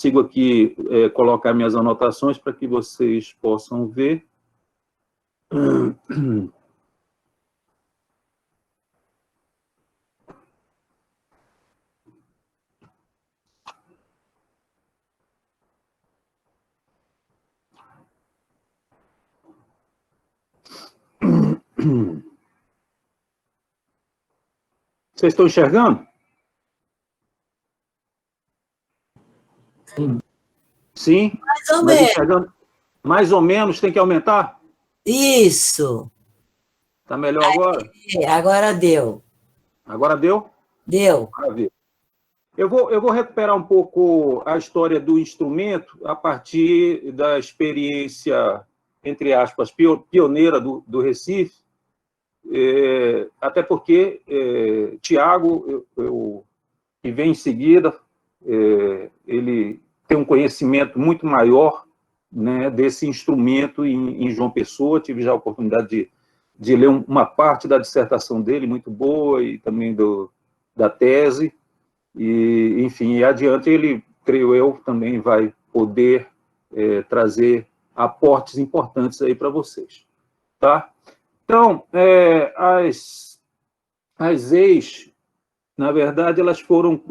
Sigo aqui colocar minhas anotações para que vocês possam ver. Vocês estão enxergando? Sim. Sim? Mais ou menos. Mais ou menos, tem que aumentar? Isso. Está melhor agora? Agora deu. Agora deu? Deu. Maravilha. Eu vou recuperar um pouco a história do instrumento a partir da experiência, entre aspas, pioneira do Recife, até porque Tiago, que vem em seguida, ele tem um conhecimento muito maior, né, desse instrumento em João Pessoa. Tive já a oportunidade de ler uma parte da dissertação dele, muito boa, e também da tese. E, enfim, adiante ele, creio eu, também vai poder trazer aportes importantes aí para vocês. Tá? Então, as EIs, na verdade, elas foram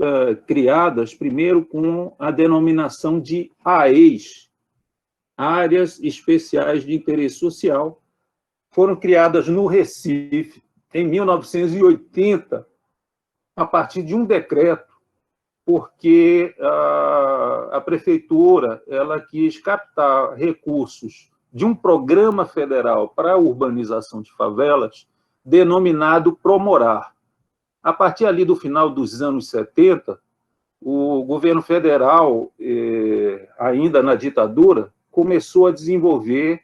criadas primeiro com a denominação de AEs, Áreas Especiais de Interesse Social. Foram criadas no Recife, em 1980, a partir de um decreto, porque a prefeitura ela quis captar recursos de um programa federal para a urbanização de favelas, denominado Promorar. A partir ali do final dos anos 70, o governo federal, ainda na ditadura, começou a desenvolver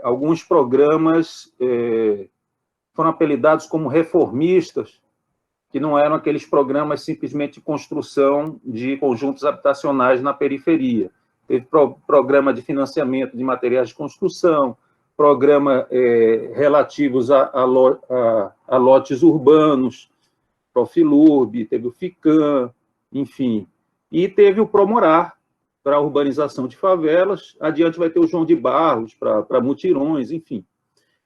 alguns programas, foram apelidados como reformistas, que não eram aqueles programas simplesmente de construção de conjuntos habitacionais na periferia. Teve programa de financiamento de materiais de construção, programa relativos a lotes urbanos, Profilurb, teve o FICAM, enfim. E teve o Promorar, para a urbanização de favelas. Adiante vai ter o João de Barros, para mutirões, enfim.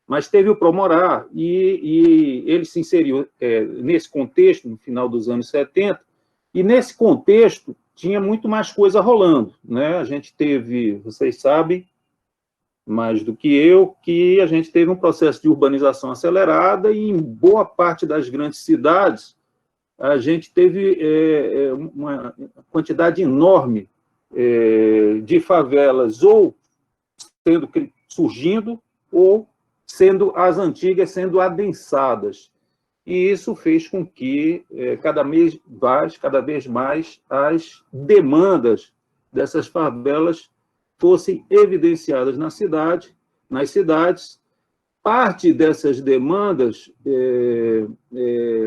Mas teve o Promorar, e ele se inseriu nesse contexto, no final dos anos 70, e nesse contexto tinha muito mais coisa rolando, né? A gente teve, vocês sabem, mais do que eu, que a gente teve um processo de urbanização acelerada, e em boa parte das grandes cidades a gente teve uma quantidade enorme de favelas, ou surgindo, ou sendo as antigas sendo adensadas. E isso fez com que, cada vez mais, as demandas dessas favelas fossem evidenciadas nas cidades. Parte dessas demandas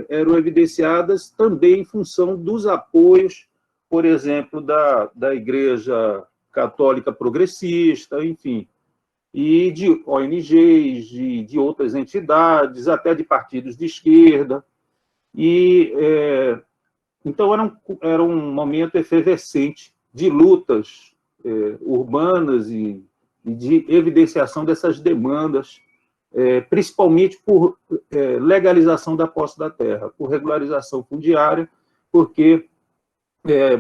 eram evidenciadas também em função dos apoios, por exemplo, da Igreja Católica Progressista, enfim, e de ONGs, de outras entidades, até de partidos de esquerda. E, então, era um momento efervescente de lutas urbanas e de evidenciação dessas demandas, principalmente por legalização da posse da terra, por regularização fundiária, porque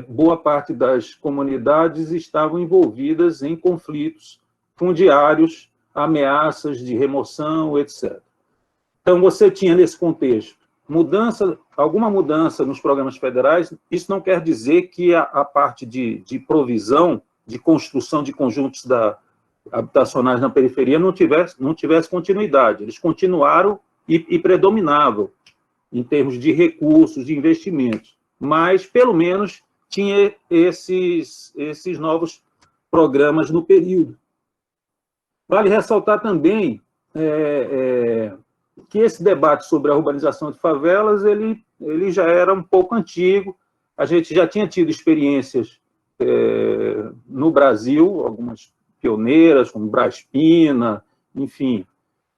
boa parte das comunidades estavam envolvidas em conflitos fundiários, ameaças de remoção, etc. Então, você tinha, nesse contexto, alguma mudança nos programas federais. Isso não quer dizer que a parte de provisão, de construção de conjuntos habitacionais na periferia não tivesse continuidade. Eles continuaram e predominavam em termos de recursos, de investimentos, mas, pelo menos, tinha esses novos programas no período. Vale ressaltar também que esse debate sobre a urbanização de favelas ele já era um pouco antigo. A gente já tinha tido experiências no Brasil, algumas pioneiras, como Braspina, enfim,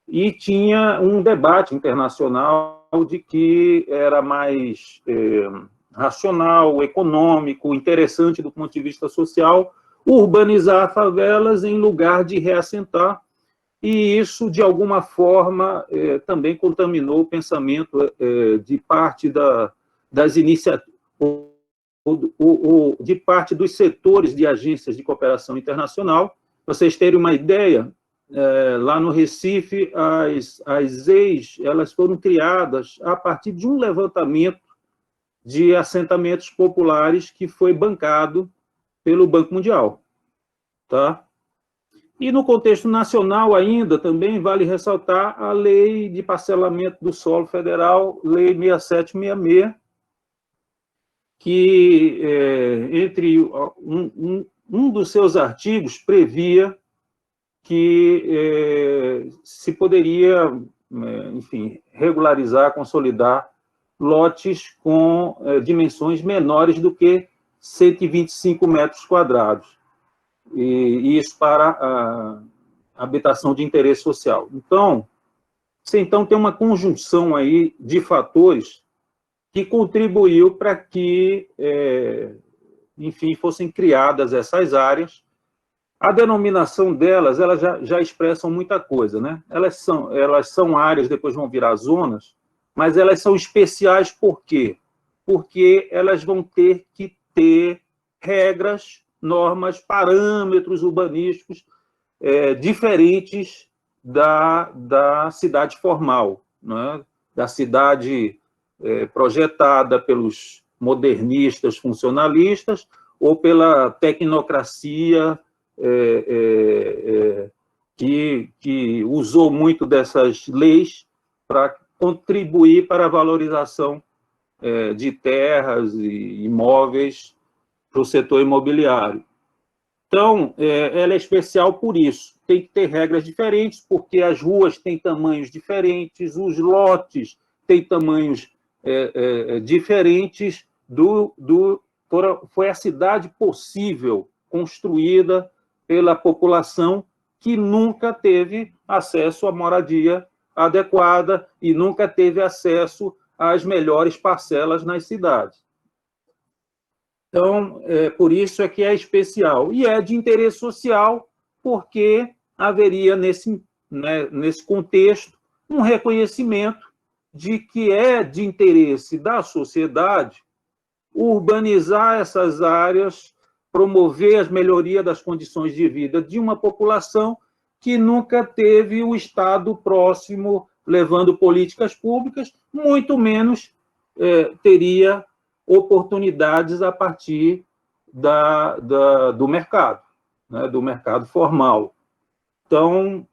e tinha um debate internacional de que era mais racional, econômico, interessante do ponto de vista social, urbanizar favelas em lugar de reassentar, e isso, de alguma forma, também contaminou o pensamento de parte das iniciativas, de parte dos setores de agências de cooperação internacional. Para vocês terem uma ideia, lá no Recife, as EIs, elas foram criadas a partir de um levantamento de assentamentos populares que foi bancado pelo Banco Mundial. Tá? E no contexto nacional ainda, também vale ressaltar a Lei de Parcelamento do Solo Federal, Lei 6766, que, entre um dos seus artigos, previa que se poderia, enfim, regularizar, consolidar lotes com dimensões menores do que 125 metros quadrados. E isso para a habitação de interesse social. Então, você então tem uma conjunção aí de fatores que contribuiu para que, enfim, fossem criadas essas áreas. A denominação delas, elas já expressam muita coisa, né? Elas são áreas, depois vão virar zonas, mas elas são especiais por quê? Porque elas vão ter que ter regras, normas, parâmetros urbanísticos diferentes da cidade formal, né? Da cidade projetada pelos modernistas funcionalistas ou pela tecnocracia que usou muito dessas leis para contribuir para a valorização de terras e imóveis para o setor imobiliário. Então, ela é especial por isso. Tem que ter regras diferentes, porque as ruas têm tamanhos diferentes, os lotes têm tamanhos diferentes. Foi a cidade possível construída pela população que nunca teve acesso à moradia adequada e nunca teve acesso às melhores parcelas nas cidades. Então, por isso é que é especial. E é de interesse social, porque haveria, nesse contexto, um reconhecimento de que é de interesse da sociedade urbanizar essas áreas, promover as melhorias das condições de vida de uma população que nunca teve o Estado próximo levando políticas públicas, muito menos teria oportunidades a partir do mercado, né, do mercado formal. Então,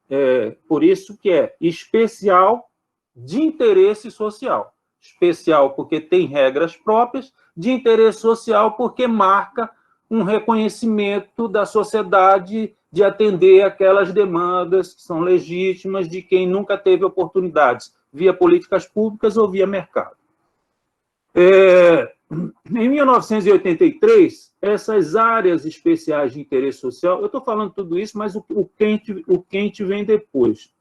por isso que é especial de interesse social. Especial porque tem regras próprias, de interesse social porque marca um reconhecimento da sociedade de atender aquelas demandas que são legítimas de quem nunca teve oportunidades, via políticas públicas ou via mercado. Em 1983, essas áreas especiais de interesse social, eu estou falando tudo isso, mas o quente vem depois.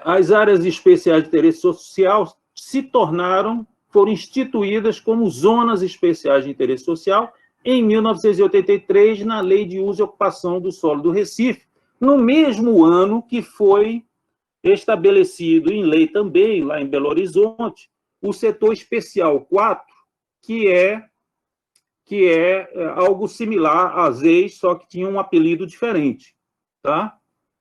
As áreas especiais de interesse social foram instituídas como zonas especiais de interesse social em 1983, na Lei de Uso e Ocupação do Solo do Recife, no mesmo ano que foi estabelecido em lei também, lá em Belo Horizonte, o setor especial 4, que é algo similar às EIs, só que tinha um apelido diferente. Tá?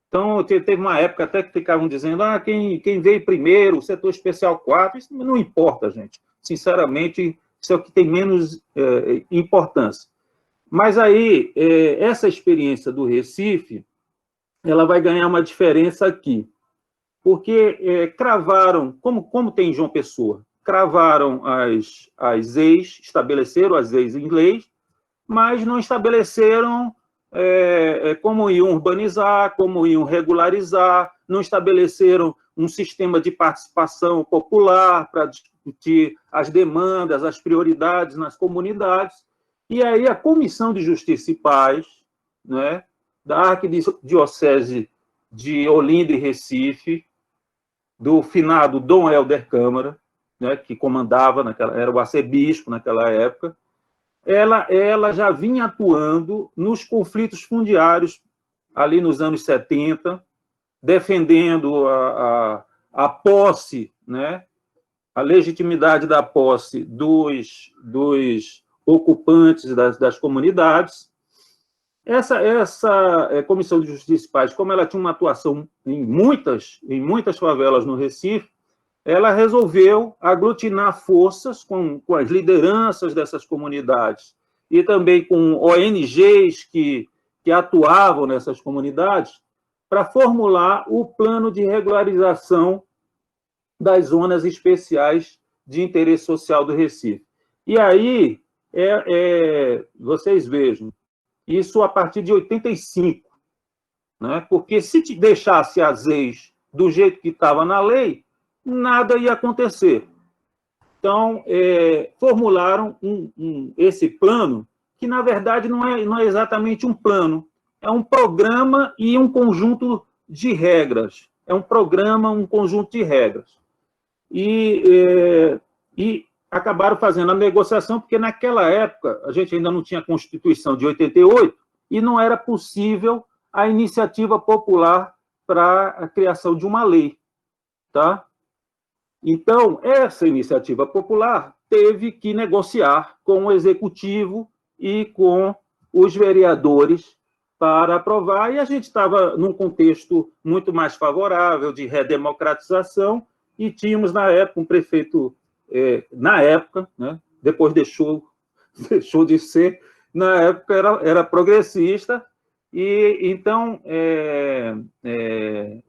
Então, teve uma época até que ficavam dizendo quem veio primeiro, o setor especial 4, isso não importa, gente. Sinceramente, isso é o que tem menos importância. Mas aí, essa experiência do Recife, ela vai ganhar uma diferença aqui, porque cravaram, como tem em João Pessoa, cravaram as EIs, estabeleceram as EIs em lei, mas não estabeleceram como iam urbanizar, como iam regularizar, não estabeleceram um sistema de participação popular para discutir as demandas, as prioridades nas comunidades. E aí a Comissão de Justiça e Paz, né, da Arquidiocese de Olinda e Recife, do finado Dom Helder Câmara, né, que comandava, era o arcebispo naquela época, ela já vinha atuando nos conflitos fundiários ali nos anos 70, defendendo a posse, né, a legitimidade da posse dos ocupantes das comunidades. Essa Comissão de Justiça e Paz, como ela tinha uma atuação em muitas favelas no Recife, ela resolveu aglutinar forças com as lideranças dessas comunidades e também com ONGs que atuavam nessas comunidades para formular o plano de regularização das zonas especiais de interesse social do Recife. E aí, vocês vejam, isso a partir de 85, né? Porque se te deixasse as leis do jeito que estava na lei, nada ia acontecer. Então, formularam esse plano, que, na verdade, não é exatamente um plano, é um programa e um conjunto de regras. É um programa, um conjunto de regras. E acabaram fazendo a negociação, porque naquela época a gente ainda não tinha a Constituição de 88 e não era possível a iniciativa popular para a criação de uma lei, tá? Então, essa iniciativa popular teve que negociar com o executivo e com os vereadores para aprovar, e a gente estava num contexto muito mais favorável de redemocratização, e tínhamos, na época, um prefeito, né, depois deixou de ser, na época era progressista, e então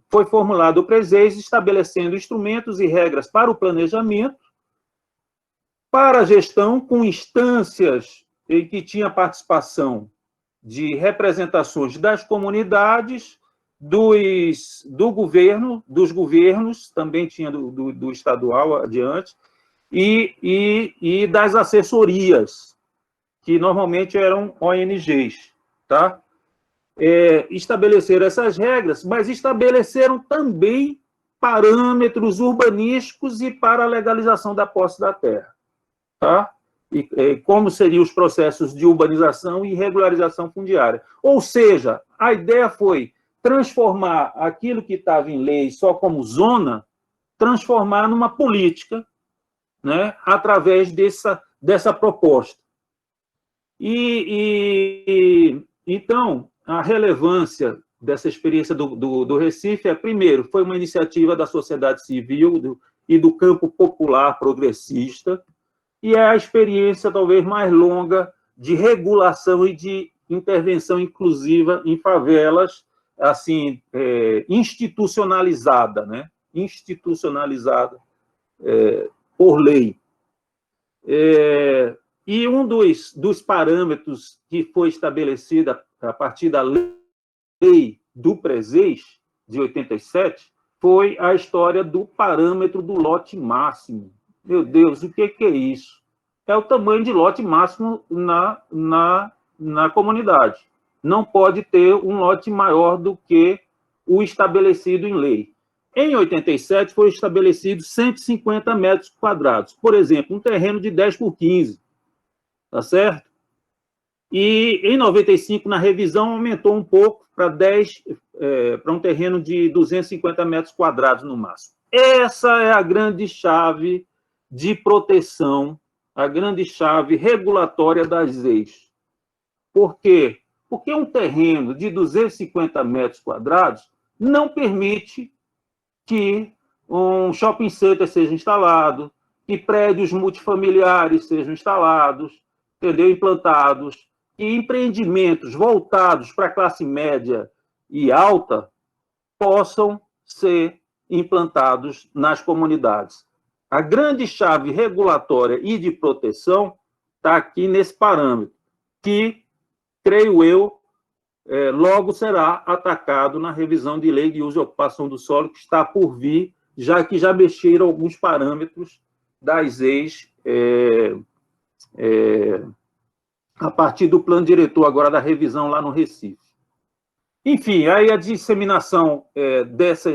foi formulado o PRESEIS, estabelecendo instrumentos e regras para o planejamento, para a gestão, com instâncias em que tinha participação de representações das comunidades, do governo, dos governos, também tinha do estadual adiante, e das assessorias, que normalmente eram ONGs, tá? Estabeleceram essas regras, mas estabeleceram também parâmetros urbanísticos e para a legalização da posse da terra, tá? E como seriam os processos de urbanização e regularização fundiária. Ou seja, a ideia foi transformar aquilo que estava em lei só como zona, transformar numa política, né, através dessa proposta. Então, a relevância dessa experiência do Recife primeiro, foi uma iniciativa da sociedade civil e do campo popular progressista, e é a experiência talvez mais longa de regulação e de intervenção inclusiva em favelas, assim, institucionalizada, né? Institucionalizada por lei. E um dos parâmetros que foi estabelecido a partir da lei do PRESEIS, de 87, foi a história do parâmetro do lote máximo. Meu Deus, o que é isso? É o tamanho de lote máximo na comunidade. Não pode ter um lote maior do que o estabelecido em lei. Em 87, foi estabelecido 150 metros quadrados. Por exemplo, um terreno de 10 por 15. Tá certo? E em 95, na revisão, aumentou um pouco para um terreno de 250 metros quadrados no máximo. Essa é a grande chave de proteção, a grande chave regulatória das leis. Por quê? Porque um terreno de 250 metros quadrados não permite que um shopping center seja instalado, que prédios multifamiliares sejam instalados, entendeu? Implantados, que empreendimentos voltados para a classe média e alta possam ser implantados nas comunidades. A grande chave regulatória e de proteção está aqui nesse parâmetro, que, creio eu, logo será atacado na revisão de lei de uso e ocupação do solo, que está por vir, já que já mexeram alguns parâmetros das leis a partir do plano diretor agora da revisão lá no Recife. Enfim, aí a disseminação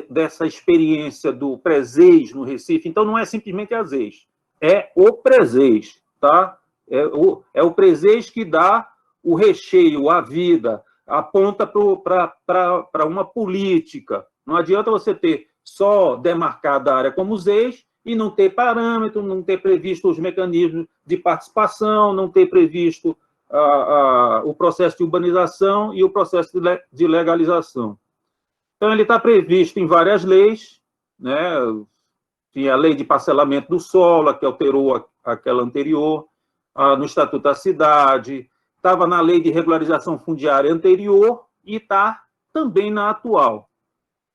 dessa experiência do Presez no Recife, então não é simplesmente a ZEIS, é o Presez, tá? É o Presez que dá o recheio, a vida, aponta para uma política. Não adianta você ter só demarcada a área como ZEIS e não ter parâmetro, não ter previsto os mecanismos de participação, não ter previsto o processo de urbanização e o processo de legalização. Então, ele está previsto em várias leis, né? Tinha a lei de parcelamento do solo, que alterou aquela anterior, no Estatuto da Cidade, estava na lei de regularização fundiária anterior e está também na atual.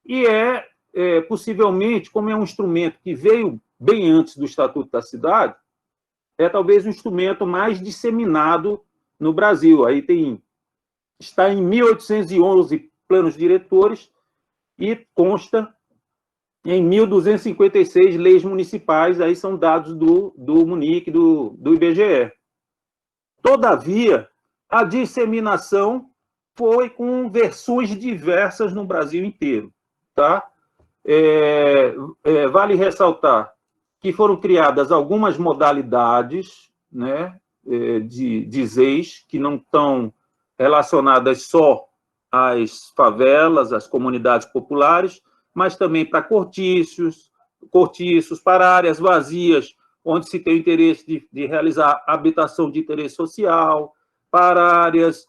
E possivelmente, como é um instrumento que veio bem antes do Estatuto da Cidade, é talvez o instrumento mais disseminado no Brasil. Aí está em 1.811 planos diretores e consta em 1.256 leis municipais, aí são dados do MUNIC, do IBGE. Todavia, a disseminação foi com versões diversas no Brasil inteiro. Tá? Vale ressaltar que foram criadas algumas modalidades, né, de ZEIS, que não estão relacionadas só às favelas, às comunidades populares, mas também para cortiços, para áreas vazias, onde se tem interesse de realizar habitação de interesse social, para áreas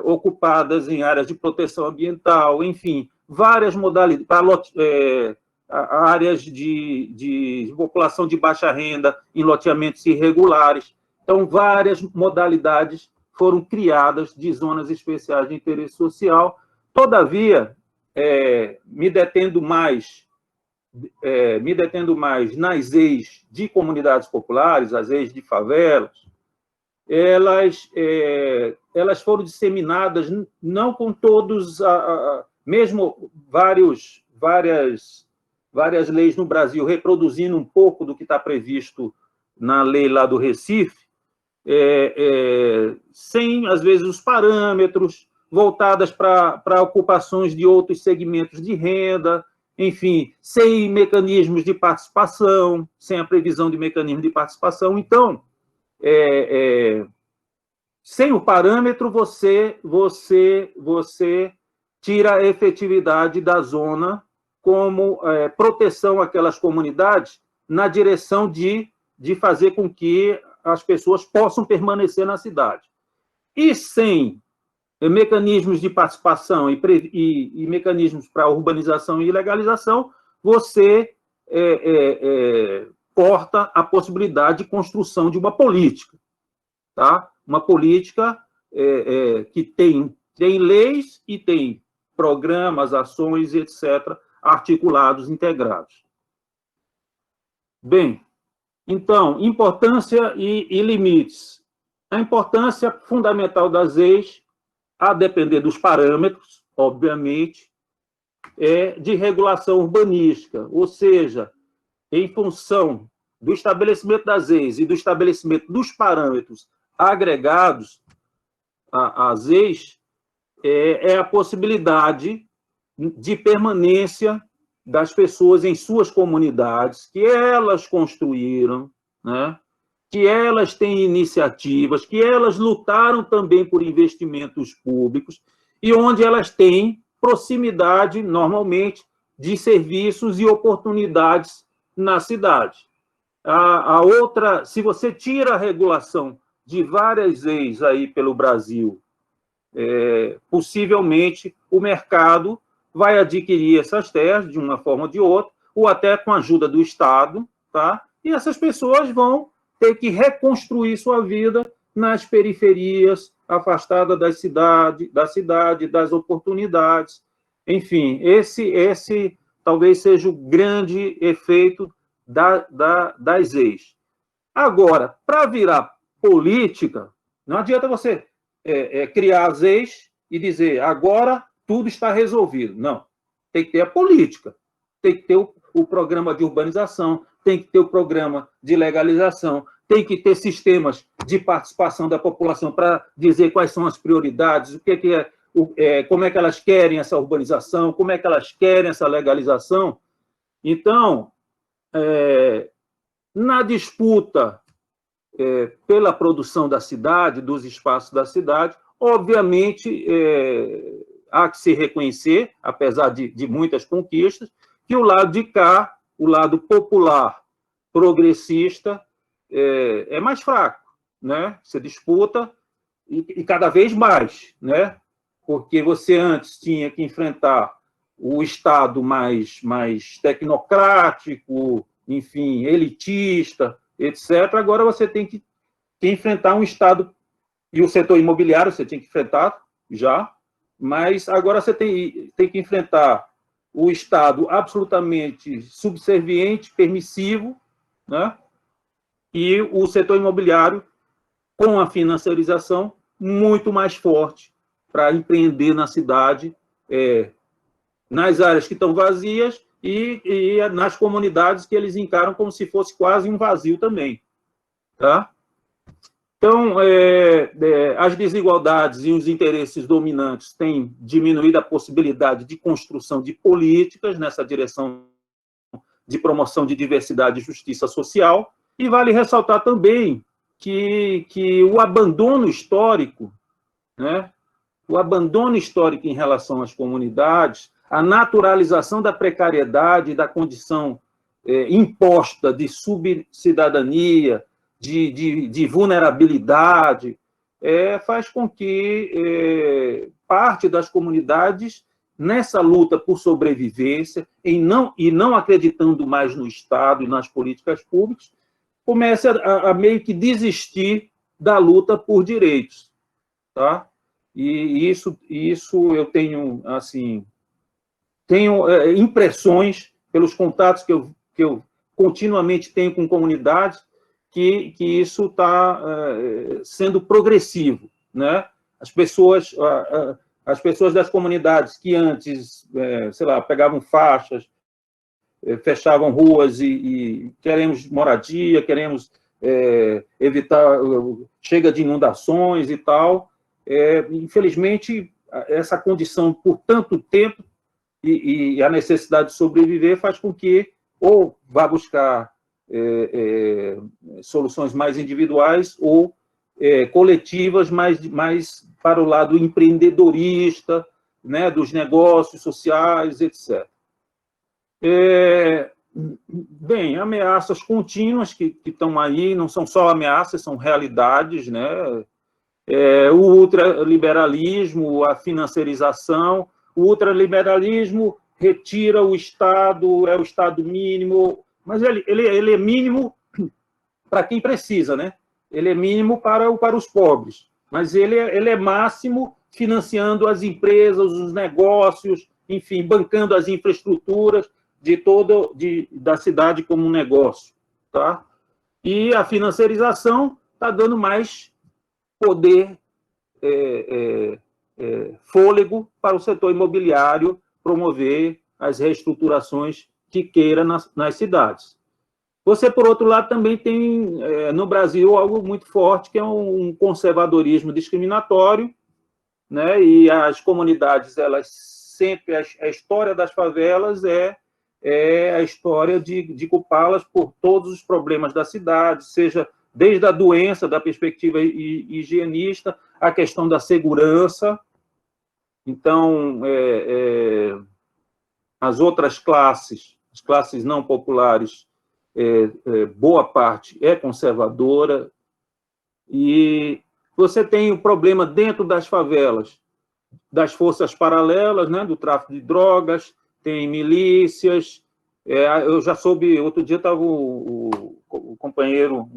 ocupadas em áreas de proteção ambiental, enfim, várias modalidades, para áreas de população de baixa renda em loteamentos irregulares. Então, várias modalidades foram criadas de zonas especiais de interesse social. Todavia, me detendo mais nas ZEIS de comunidades populares, as ZEIS de favelas, elas foram disseminadas, não com todos, mesmo várias leis no Brasil, reproduzindo um pouco do que está previsto na lei lá do Recife, sem, às vezes, os parâmetros voltadas para ocupações de outros segmentos de renda, enfim, sem mecanismos de participação, sem a previsão de mecanismo de participação. Então, sem o parâmetro, você tira a efetividade da zona como proteção àquelas comunidades na direção de fazer com que as pessoas possam permanecer na cidade. E sem mecanismos de participação e mecanismos para urbanização e legalização, você corta a possibilidade de construção de uma política. Tá? Uma política que tem leis e tem programas, ações, etc., articulados, integrados. Bem, então, importância e limites. A importância fundamental das ZEIS, a depender dos parâmetros, obviamente, de regulação urbanística, ou seja, em função do estabelecimento das ZEIS e do estabelecimento dos parâmetros agregados às ZEIS, é a possibilidade de permanência das pessoas em suas comunidades, que elas construíram, né? Que elas têm iniciativas, que elas lutaram também por investimentos públicos, e onde elas têm proximidade, normalmente, de serviços e oportunidades na cidade. A outra, se você tira a regulação de várias leis aí pelo Brasil, possivelmente o mercado vai adquirir essas terras de uma forma ou de outra, ou até com a ajuda do Estado, tá? E essas pessoas vão ter que reconstruir sua vida nas periferias, afastada da cidade, das oportunidades. Enfim, esse talvez seja o grande efeito das ZEIS. Agora, para virar política, não adianta você criar as ZEIS e dizer agora tudo está resolvido. Não. Tem que ter a política, tem que ter o programa de urbanização, tem que ter o programa de legalização, tem que ter sistemas de participação da população para dizer quais são as prioridades, como é que elas querem essa urbanização, como é que elas querem essa legalização. Então, na disputa pela produção da cidade, dos espaços da cidade, obviamente, há que se reconhecer, apesar de muitas conquistas, que o lado de cá, o lado popular, progressista, é mais fraco, né? Você disputa e cada vez mais, né? Porque você antes tinha que enfrentar o Estado mais tecnocrático, enfim, elitista, etc. Agora você tem que enfrentar um Estado, e o setor imobiliário você tem que enfrentar já, mas agora você tem que enfrentar o Estado absolutamente subserviente, permissivo, né? E o setor imobiliário com a financiarização muito mais forte para empreender na cidade, nas áreas que estão vazias e nas comunidades que eles encaram como se fosse quase um vazio também. Tá? Então, as desigualdades e os interesses dominantes têm diminuído a possibilidade de construção de políticas nessa direção de promoção de diversidade e justiça social, e vale ressaltar também que o abandono histórico, né, o abandono histórico em relação às comunidades, a naturalização da precariedade e da condição imposta de subcidadania, de vulnerabilidade, faz com que parte das comunidades, nessa luta por sobrevivência, e não acreditando mais no Estado e nas políticas públicas, comece a meio que desistir da luta por direitos. Tá? E isso eu tenho, assim, impressões pelos contatos que eu continuamente tenho com comunidades, que isso está sendo progressivo, né? As pessoas das comunidades que antes, sei lá, pegavam faixas, fechavam ruas e queremos moradia, queremos evitar, chega de inundações e tal. Infelizmente, essa condição por tanto tempo e a necessidade de sobreviver faz com que ou vá buscar soluções mais individuais ou coletivas, mais para o lado empreendedorista, né, dos negócios sociais, etc. Bem, ameaças contínuas que estão aí, não são só ameaças, são realidades, né? O ultraliberalismo, a financiarização, o ultraliberalismo retira o Estado, é o Estado mínimo, mas ele é mínimo para quem precisa, né? Ele é mínimo para os pobres, mas ele é máximo financiando as empresas, os negócios, enfim, bancando as infraestruturas da cidade como um negócio. Tá? E a financiarização está dando mais poder, fôlego para o setor imobiliário promover as reestruturações que queira nas cidades. Você, por outro lado, também tem no Brasil algo muito forte, que é um conservadorismo discriminatório, né? E as comunidades, elas sempre, a história das favelas é a história de culpá-las por todos os problemas da cidade, seja desde a doença, da perspectiva higienista, a questão da segurança. Então, as outras classes, as classes não populares, boa parte é conservadora, e você tem o problema dentro das favelas, das forças paralelas, né, do tráfico de drogas, tem milícias. Eu já soube, outro dia estava um companheiro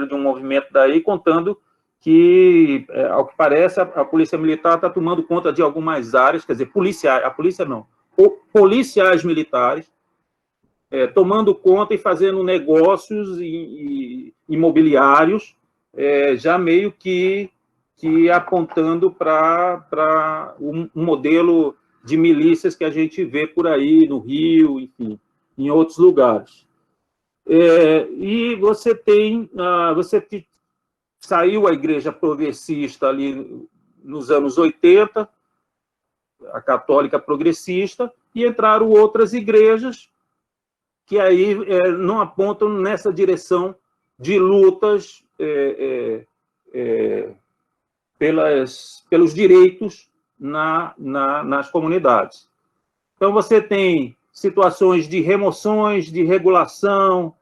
de um movimento daí contando que, ao que parece, a Polícia Militar está tomando conta de algumas áreas, quer dizer, policiais militares, tomando conta e fazendo negócios imobiliários, já meio que apontando para um modelo de milícias que a gente vê por aí no Rio, enfim, em outros lugares. E você saiu a igreja progressista ali nos anos 80, a católica progressista, e entraram outras igrejas que aí não apontam nessa direção de lutas pelos direitos nas comunidades. Então, você tem situações de remoções, de regulação,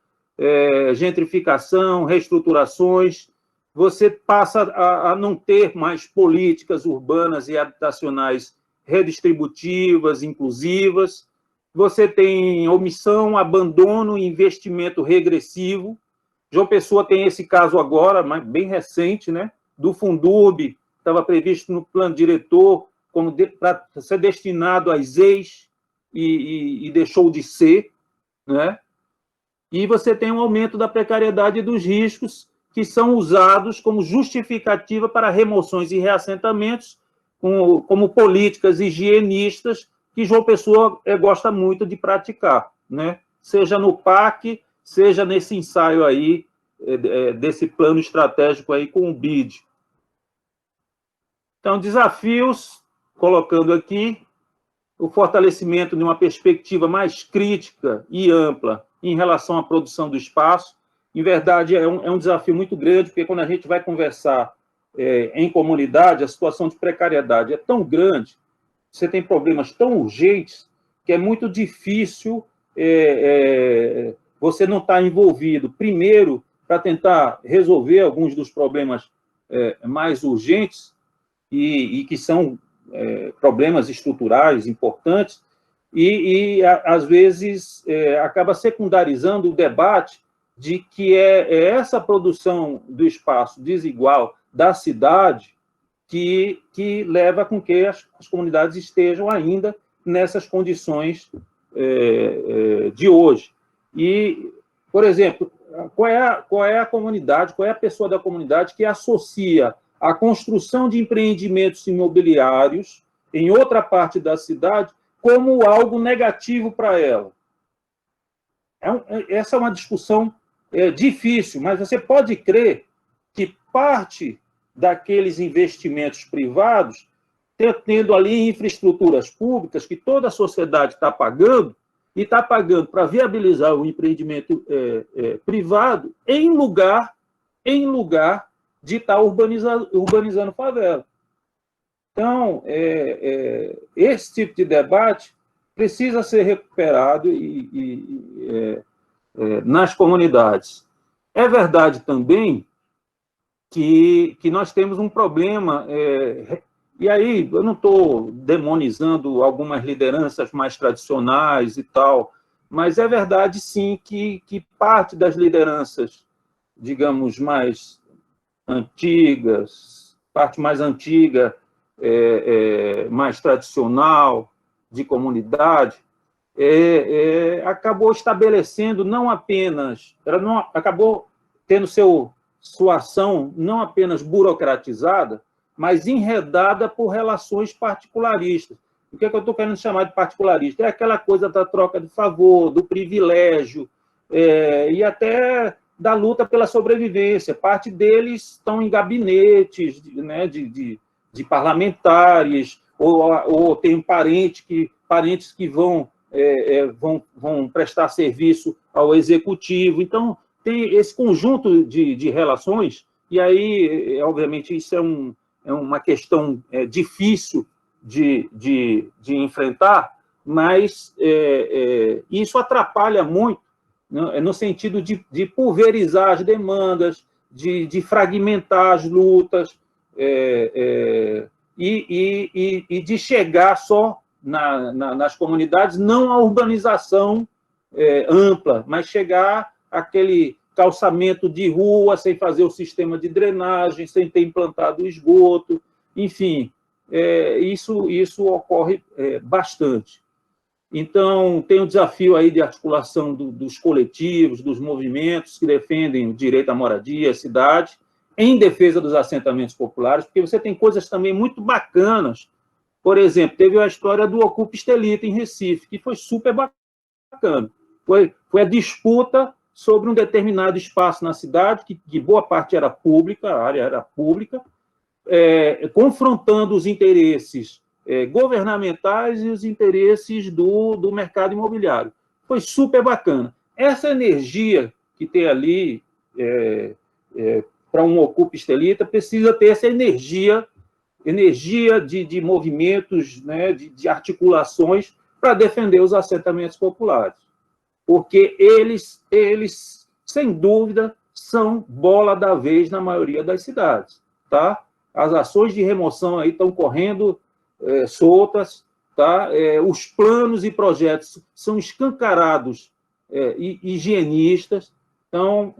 gentrificação, reestruturações. Você passa a não ter mais políticas urbanas e habitacionais redistributivas, inclusivas. Você tem omissão, abandono e investimento regressivo. João Pessoa tem esse caso agora, mas bem recente, né, do Fundurb, estava previsto no plano diretor para ser destinado às ex e deixou de ser, né? E você tem um aumento da precariedade e dos riscos que são usados como justificativa para remoções e reassentamentos, como políticas higienistas que João Pessoa gosta muito de praticar, né? Seja no PAC, seja nesse ensaio aí, desse plano estratégico aí com o BID. Então, desafios, colocando aqui, o fortalecimento de uma perspectiva mais crítica e ampla em relação à produção do espaço. Em verdade, é um desafio muito grande, porque quando a gente vai conversar em comunidade, a situação de precariedade é tão grande, você tem problemas tão urgentes, que é muito difícil você não estar envolvido, primeiro, para tentar resolver alguns dos problemas mais urgentes, e que são problemas estruturais importantes, e às vezes, acaba secundarizando o debate de que essa produção do espaço desigual da cidade que leva com que as comunidades estejam ainda nessas condições de hoje. E, por exemplo, qual é a comunidade, qual é a pessoa da comunidade que associa a construção de empreendimentos imobiliários em outra parte da cidade como algo negativo para ela? Essa é uma discussão difícil, mas você pode crer que parte daqueles investimentos privados, tendo ali infraestruturas públicas que toda a sociedade está pagando, e está pagando para viabilizar o empreendimento privado em lugar de estar urbanizando favela. Então, esse tipo de debate precisa ser recuperado nas comunidades. É verdade também que nós temos um problema, e aí eu não estou demonizando algumas lideranças mais tradicionais e tal, mas é verdade, sim, que parte das lideranças, digamos, mais antigas, parte mais antiga, mais tradicional, de comunidade, acabou estabelecendo não apenas, acabou tendo sua ação não apenas burocratizada, mas enredada por relações particularistas. O que eu estou querendo chamar de particularista? É aquela coisa da troca de favor, do privilégio, e até da luta pela sobrevivência. Parte deles estão em gabinetes, né, de parlamentares, ou tem parentes que vão prestar serviço ao executivo. Então, tem esse conjunto de relações, e aí, obviamente, isso é uma questão difícil de enfrentar, mas isso atrapalha muito, né, no sentido de pulverizar as demandas, de fragmentar as lutas, e de chegar só nas comunidades, não à urbanização ampla, mas chegar àquele calçamento de rua, sem fazer o sistema de drenagem, sem ter implantado o esgoto, enfim, isso ocorre bastante. Então, tem o desafio aí de articulação dos coletivos, dos movimentos que defendem o direito à moradia, à cidade, em defesa dos assentamentos populares, porque você tem coisas também muito bacanas. Por exemplo, teve a história do Ocupa Estelita em Recife, que foi super bacana. Foi a disputa sobre um determinado espaço na cidade, que boa parte era pública, a área era pública, confrontando os interesses governamentais e os interesses do mercado imobiliário. Foi super bacana. Essa energia que tem ali para um Ocupa Estelita precisa ter essa energia de movimentos, né, de articulações para defender os assentamentos populares. Porque eles, sem dúvida, são bola da vez na maioria das cidades. Tá? As ações de remoção aí estão correndo soltas, tá? Os planos e projetos são escancarados e higienistas. Então,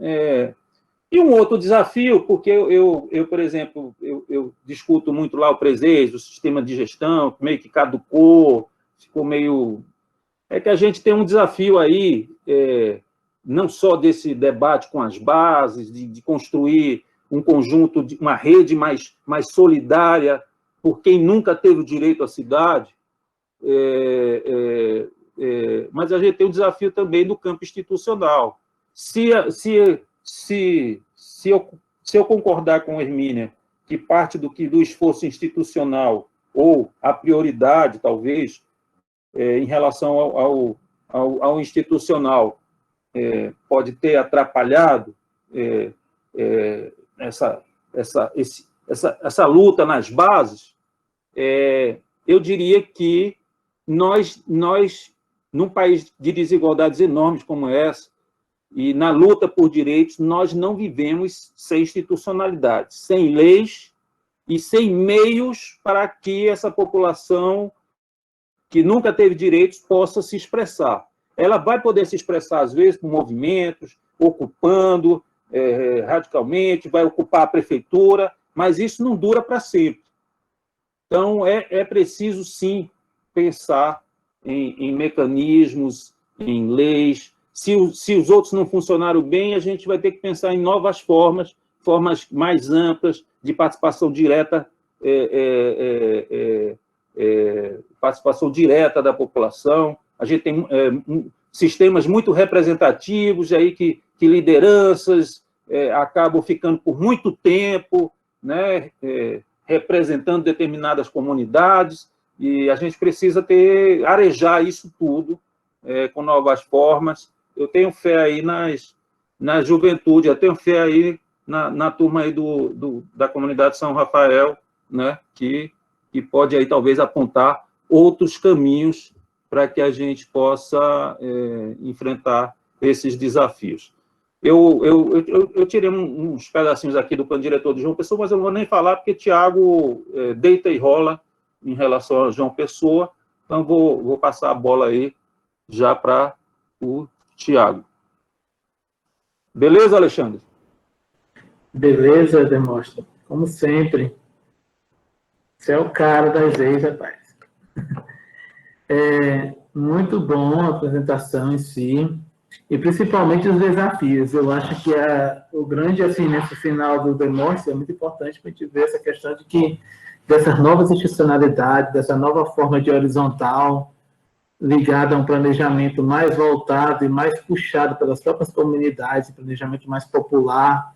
e um outro desafio, porque eu por exemplo, eu discuto muito lá o Presege, o sistema de gestão, meio que caducou, ficou meio... É que a gente tem um desafio aí, não só desse debate com as bases, de construir um conjunto, uma rede mais solidária, por quem nunca teve o direito à cidade, mas a gente tem o desafio também do campo institucional. Se eu concordar com a Hermínia que parte do esforço institucional, ou a prioridade, talvez, em relação ao institucional, pode ter atrapalhado essa luta nas bases, eu diria que nós, num país de desigualdades enormes como essa, e na luta por direitos, nós não vivemos sem institucionalidade, sem leis e sem meios para que essa população que nunca teve direitos possa se expressar. Ela vai poder se expressar, às vezes, por movimentos, ocupando radicalmente, vai ocupar a prefeitura, mas isso não dura para sempre. Então, é preciso, sim, pensar em mecanismos, em leis. Se os outros não funcionaram bem, a gente vai ter que pensar em novas formas mais amplas de participação direta, participação direta da população. A gente tem sistemas muito representativos aí que lideranças acabam ficando por muito tempo, né, representando determinadas comunidades, e a gente precisa arejar isso tudo com novas formas. Eu tenho fé aí na juventude, eu tenho fé aí na turma aí da comunidade São Rafael, né, que pode aí talvez apontar outros caminhos para que a gente possa enfrentar esses desafios. Eu tirei uns pedacinhos aqui do plano diretor de João Pessoa, mas eu não vou nem falar, porque Tiago deita e rola em relação a João Pessoa, então vou passar a bola aí já para o Tiago. Beleza, Alexandre? Beleza, Demóstenes. Como sempre. Você é o cara das leis, rapaz. Muito bom a apresentação em si, e principalmente os desafios. Eu acho que o grande, assim, nesse final do Demóstenes, é muito importante para a gente ver essa questão dessas novas institucionalidades, dessa nova forma de horizontal, ligada a um planejamento mais voltado e mais puxado pelas próprias comunidades, planejamento mais popular.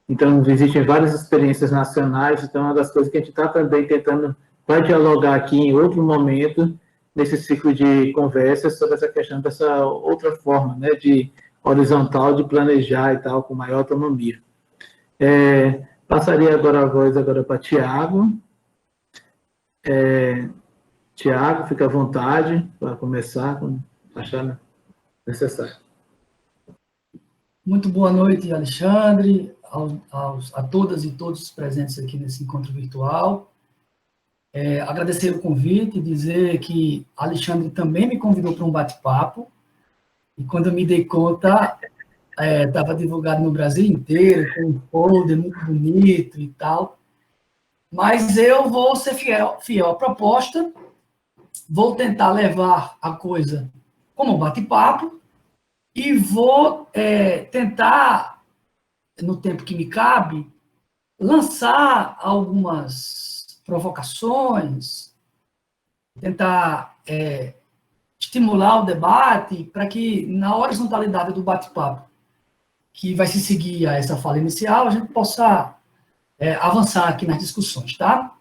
Então, existem várias experiências nacionais, então, uma das coisas que a gente está também tentando vai dialogar aqui em outro momento, nesse ciclo de conversas, sobre essa questão dessa outra forma, né, de horizontal, de planejar e tal, com maior autonomia. Passaria agora a voz para Tiago. Tiago, fica à vontade para começar, quando achar necessário. Muito boa noite, Alexandre, a todas e todos presentes aqui nesse encontro virtual. Agradecer o convite, dizer que Alexandre também me convidou para um bate-papo, e quando eu me dei conta, estava divulgado no Brasil inteiro, com um folder muito bonito e tal, mas eu vou ser fiel à proposta, vou tentar levar a coisa como um bate-papo, e vou tentar, no tempo que me cabe, lançar algumas provocações, tentar estimular o debate para que, na horizontalidade do bate-papo, que vai se seguir a essa fala inicial, a gente possa avançar aqui nas discussões, tá?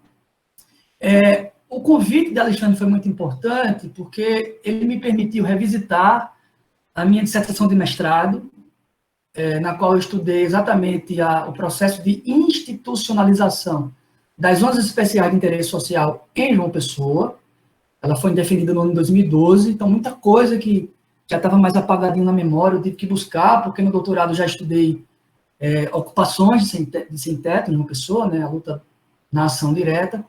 o convite de Alexandre foi muito importante, porque ele me permitiu revisitar a minha dissertação de mestrado, na qual eu estudei exatamente o processo de institucionalização das zonas especiais de interesse social em João Pessoa. Ela foi defendida no ano de 2012, então muita coisa que já estava mais apagadinho na memória, eu tive que buscar, porque no doutorado já estudei ocupações de sem-teto em João Pessoa, né, a luta na ação direta.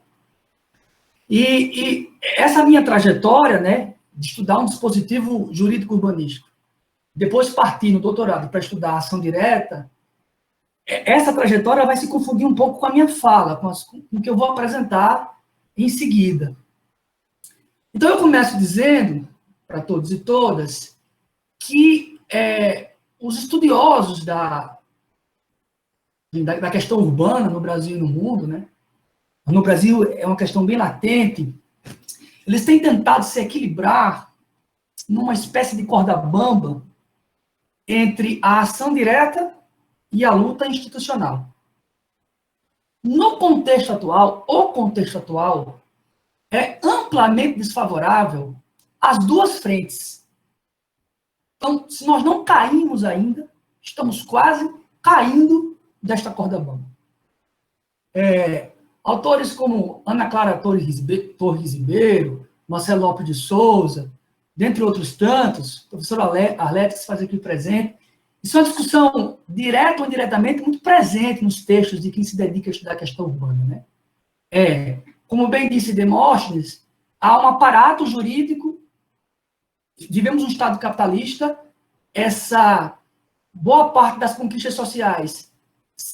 E essa minha trajetória, né, de estudar um dispositivo jurídico urbanístico, depois partir no doutorado para estudar a ação direta, essa trajetória vai se confundir um pouco com a minha fala, com o que eu vou apresentar em seguida. Então, eu começo dizendo, para todos e todas, que os estudiosos da questão urbana no Brasil e no mundo, né, no Brasil é uma questão bem latente, eles têm tentado se equilibrar numa espécie de corda bamba entre a ação direta e a luta institucional. No contexto atual, o contexto atual é amplamente desfavorável às duas frentes. Então, se nós não caímos ainda, estamos quase caindo desta corda bamba. Autores como Ana Clara Torres Ribeiro, Marcelo Lopes de Souza, dentre outros tantos, o professor Arlete, que se faz aqui presente, isso é uma discussão, direta ou indiretamente, muito presente nos textos de quem se dedica a estudar a questão urbana, né? Como bem disse Demóstenes, há um aparato jurídico, vivemos um Estado capitalista, essa boa parte das conquistas sociais,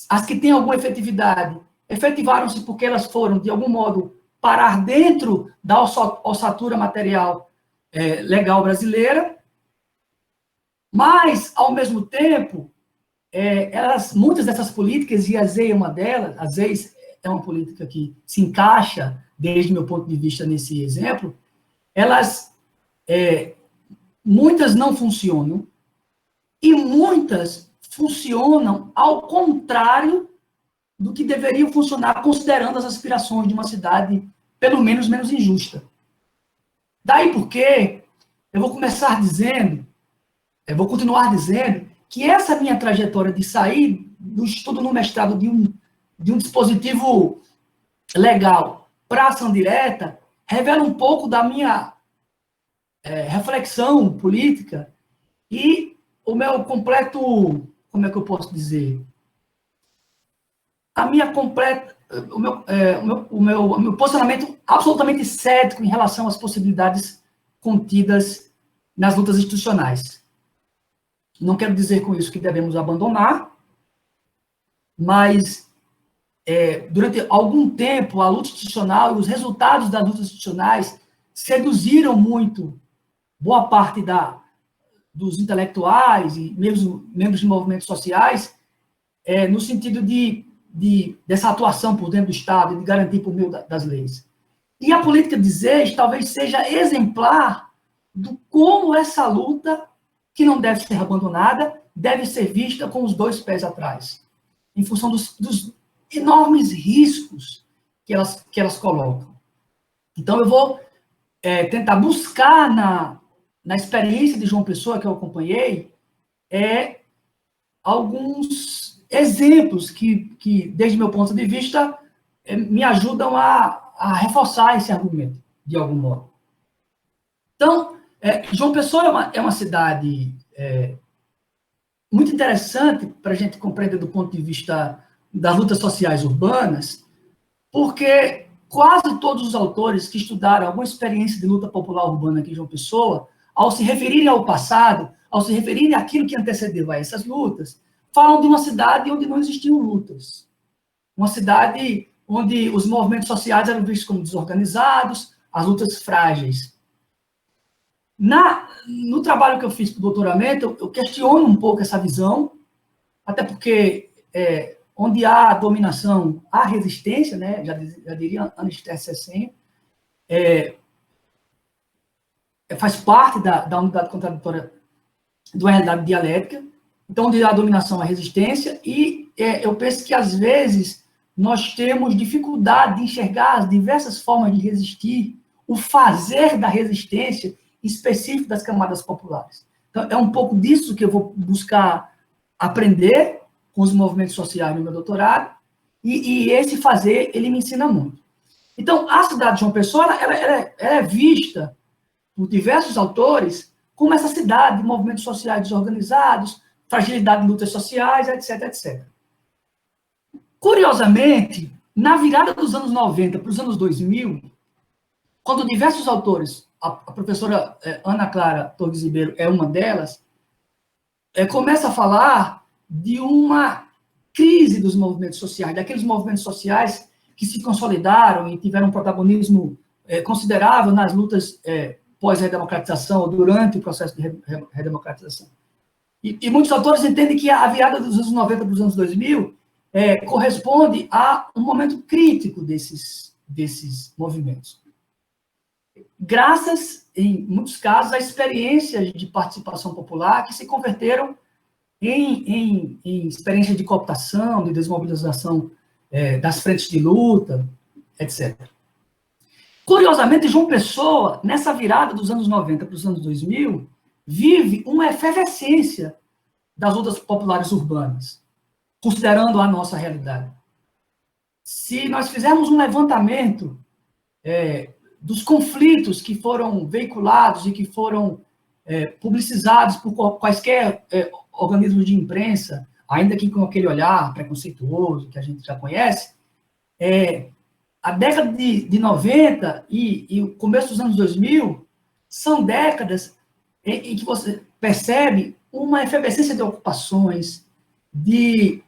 as que têm alguma efetividade, efetivaram-se porque elas foram, de algum modo, parar dentro da ossatura material legal brasileira, mas, ao mesmo tempo, muitas dessas políticas, e a ZEI é uma delas, a ZEI é uma política que se encaixa, desde o meu ponto de vista, nesse exemplo, muitas não funcionam, e muitas funcionam ao contrário do que deveriam funcionar, considerando as aspirações de uma cidade, pelo menos injusta. Daí porque eu vou continuar dizendo que essa minha trajetória de sair do estudo no mestrado de um dispositivo legal para ação direta revela um pouco da minha reflexão política e o meu completo, como é que eu posso dizer? O meu posicionamento absolutamente cético em relação às possibilidades contidas nas lutas institucionais. Não quero dizer com isso que devemos abandonar, mas durante algum tempo a luta institucional e os resultados das lutas institucionais seduziram muito boa parte dos intelectuais e mesmo membros de movimentos sociais, no sentido dessa atuação por dentro do Estado e de garantir por meio das leis. E a política de ZEI talvez seja exemplar do como essa luta, que não deve ser abandonada, deve ser vista com os dois pés atrás, em função dos enormes riscos que elas colocam. Então, eu vou tentar buscar na experiência de João Pessoa, que eu acompanhei, alguns exemplos que, desde meu ponto de vista, me ajudam a reforçar esse argumento, de algum modo. Então, João Pessoa é uma cidade muito interessante para a gente compreender do ponto de vista das lutas sociais urbanas, porque quase todos os autores que estudaram alguma experiência de luta popular urbana aqui em João Pessoa, ao se referirem ao passado, ao se referirem àquilo que antecedeu a essas lutas, falam de uma cidade onde não existiam lutas. Uma cidade onde os movimentos sociais eram vistos como desorganizados, as lutas frágeis. No trabalho que eu fiz para o doutoramento, eu questiono um pouco essa visão, até porque onde há dominação, há resistência, né? Já diria Anastasia Sessenho, faz parte da unidade contraditória da realidade dialética. Então, onde há dominação, há resistência, e eu penso que, às vezes, nós temos dificuldade de enxergar as diversas formas de resistir, o fazer da resistência específico das camadas populares. Então, é um pouco disso que eu vou buscar aprender com os movimentos sociais no meu doutorado, e esse fazer, ele me ensina muito. Então, a cidade de João Pessoa, ela é vista por diversos autores como essa cidade de movimentos sociais desorganizados, fragilidade de lutas sociais, etc, etc. Curiosamente, na virada dos anos 90 para os anos 2000, quando diversos autores, a professora Ana Clara Torres Ribeiro é uma delas, começa a falar de uma crise dos movimentos sociais, daqueles movimentos sociais que se consolidaram e tiveram um protagonismo considerável nas lutas pós-redemocratização, ou durante o processo de redemocratização. E muitos autores entendem que a virada dos anos 90 para os anos 2000 corresponde a um momento crítico desses movimentos. Graças, em muitos casos, a experiências de participação popular que se converteram em experiências de cooptação, de desmobilização das frentes de luta, etc. Curiosamente, João Pessoa, nessa virada dos anos 90 para os anos 2000, vive uma efervescência das lutas populares urbanas, considerando a nossa realidade. Se nós fizermos um levantamento dos conflitos que foram veiculados e que foram publicizados por quaisquer organismos de imprensa, ainda que com aquele olhar preconceituoso que a gente já conhece, a década de 90 e o começo dos anos 2000 são décadas em que você percebe uma efervescência de ocupações, de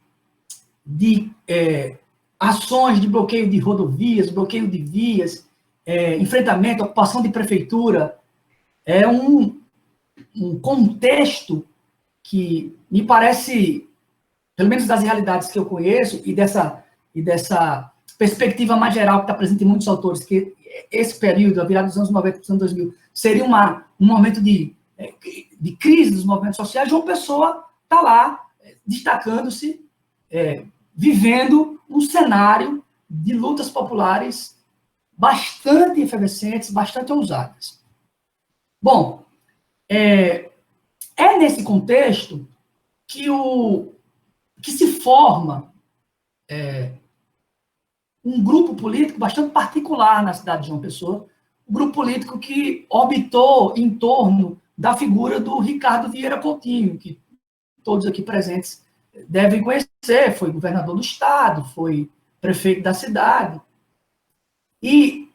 ações de bloqueio de rodovias, bloqueio de vias, enfrentamento, ocupação de prefeitura. É um contexto que me parece, pelo menos das realidades que eu conheço, e dessa perspectiva mais geral que está presente em muitos autores, que esse período, a virada dos anos 90 para os anos 2000, seria um momento de crise dos movimentos sociais. João Pessoa está lá, destacando-se, vivendo um cenário de lutas populares bastante efervescentes, bastante ousadas. Bom, é nesse contexto que se forma um grupo político bastante particular na cidade de João Pessoa, um grupo político que orbitou em torno da figura do Ricardo Vieira Coutinho, que todos aqui presentes devem conhecer, foi governador do estado, foi prefeito da cidade. E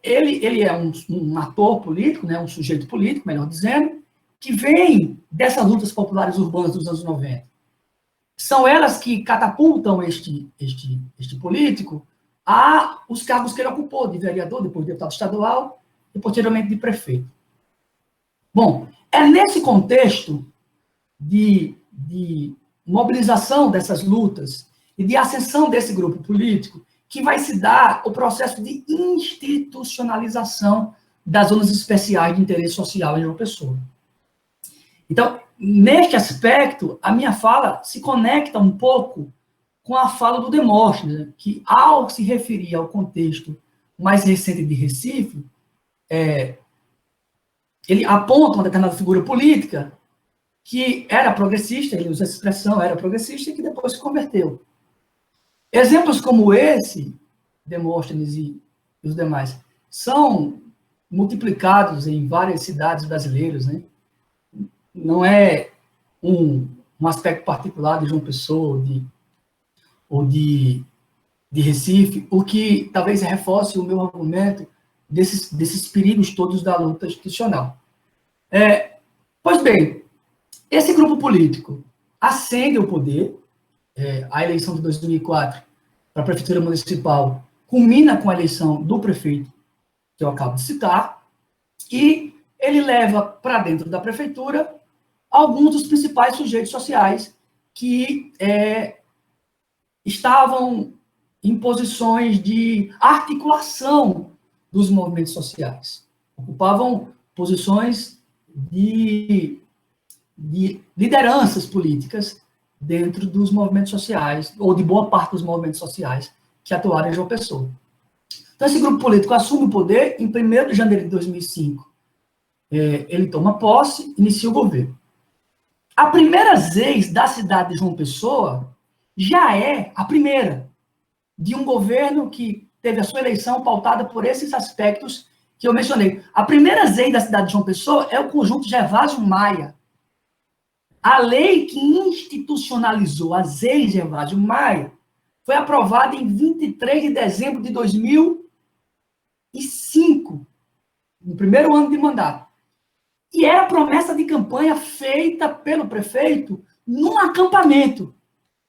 ele é um ator político, né, um sujeito político, melhor dizendo, que vem dessas lutas populares urbanas dos anos 90. São elas que catapultam este político a os cargos que ele ocupou, de vereador, depois de deputado estadual e posteriormente de prefeito. Bom, é nesse contexto de mobilização dessas lutas e de ascensão desse grupo político que vai se dar o processo de institucionalização das zonas especiais de interesse social em João Pessoa. Então, neste aspecto, a minha fala se conecta um pouco com a fala do Demóstenes, que, ao se referir ao contexto mais recente de Recife, ele aponta uma determinada figura política que era progressista, ele usa essa expressão, era progressista, e que depois se converteu. Exemplos como esse, Demóstenes e os demais, são multiplicados em várias cidades brasileiras, né? Não é um aspecto particular de João Pessoa ou de Recife, o que talvez reforce o meu argumento desses perigos todos da luta institucional. Pois bem, esse grupo político ascende ao poder, a eleição de 2004 para a Prefeitura Municipal culmina com a eleição do prefeito, que eu acabo de citar, e ele leva para dentro da Prefeitura alguns dos principais sujeitos sociais que estavam em posições de articulação dos movimentos sociais. Ocupavam posições de lideranças políticas dentro dos movimentos sociais, ou de boa parte dos movimentos sociais que atuaram em João Pessoa. Então, esse grupo político assume o poder em 1º de janeiro de 2005. Ele toma posse, inicia o governo. A primeira vez da cidade de João Pessoa já é a primeira de um governo que teve a sua eleição pautada por esses aspectos que eu mencionei. A primeira lei da cidade de João Pessoa é o conjunto Gervásio Maia. A lei que institucionalizou a lei Gervásio Maia foi aprovada em 23 de dezembro de 2005, no primeiro ano de mandato. E era a promessa de campanha feita pelo prefeito num acampamento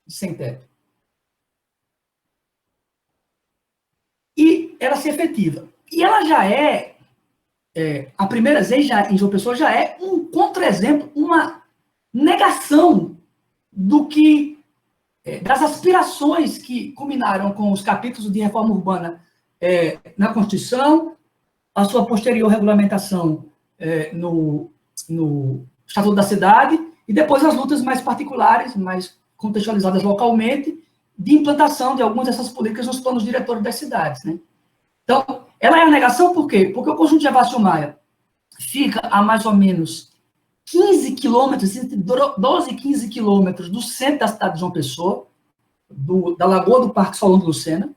de sem teto. E ela se efetiva. E ela já a primeira vez em João Pessoa já é um contra-exemplo, uma negação do que, das aspirações que culminaram com os capítulos de reforma urbana na Constituição, a sua posterior regulamentação no Estatuto da Cidade, e depois as lutas mais particulares, mais contextualizadas localmente, de implantação de algumas dessas políticas nos planos diretores das cidades, né? Então, ela é a negação por quê? Porque o conjunto de Gervásio Maia fica a mais ou menos 15 quilômetros, entre 12 e 15 quilômetros do centro da cidade de João Pessoa, da Lagoa do Parque Solon de Lucena,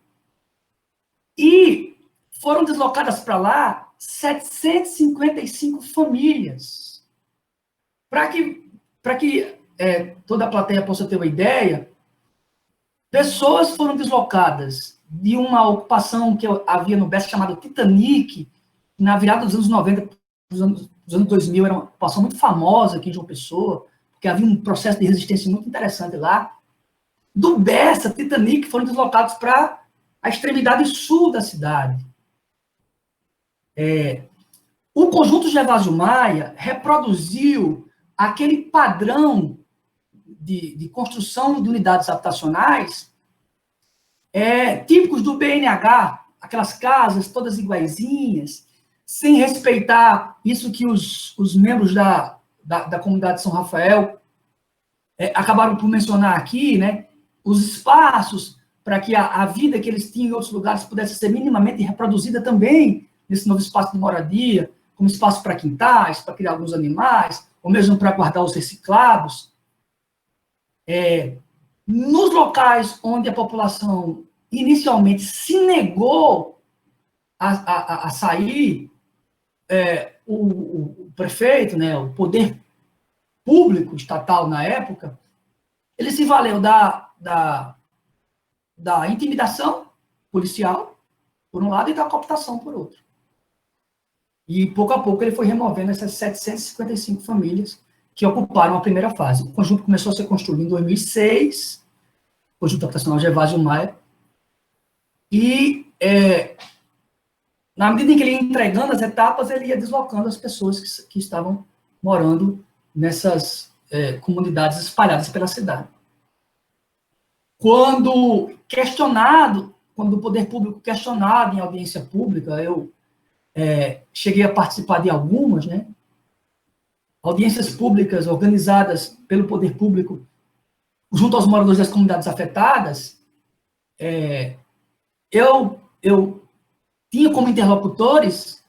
e foram deslocadas para lá 755 famílias. Para que toda a plateia possa ter uma ideia, pessoas foram deslocadas de uma ocupação que havia no BES chamada Titanic, na virada dos anos 90, dos anos 2000, era uma ocupação muito famosa aqui em João Pessoa, porque havia um processo de resistência muito interessante lá. Do BES, a Titanic, foram deslocados para a extremidade sul da cidade. O conjunto Gervásio Maia reproduziu aquele padrão de construção de unidades habitacionais típicos do BNH, aquelas casas todas iguaizinhas, sem respeitar isso que os membros da comunidade de São Rafael acabaram por mencionar aqui, né? Os espaços para que a vida que eles tinham em outros lugares pudesse ser minimamente reproduzida também nesse novo espaço de moradia, como espaço para quintais, para criar alguns animais, ou mesmo para guardar os reciclados. Nos locais onde a população inicialmente se negou a sair, o prefeito, né, o poder público estatal na época, ele se valeu da intimidação policial, por um lado, e da cooptação, por outro. E, pouco a pouco, ele foi removendo essas 755 famílias que ocuparam a primeira fase. O conjunto começou a ser construído em 2006, o conjunto habitacional Gervásio Maia, e, na medida em que ele ia entregando as etapas, ele ia deslocando as pessoas que estavam morando nessas comunidades espalhadas pela cidade. Quando o poder público questionado em audiência pública, eu cheguei a participar de algumas, né? Audiências públicas organizadas pelo poder público junto aos moradores das comunidades afetadas, eu tinha como interlocutores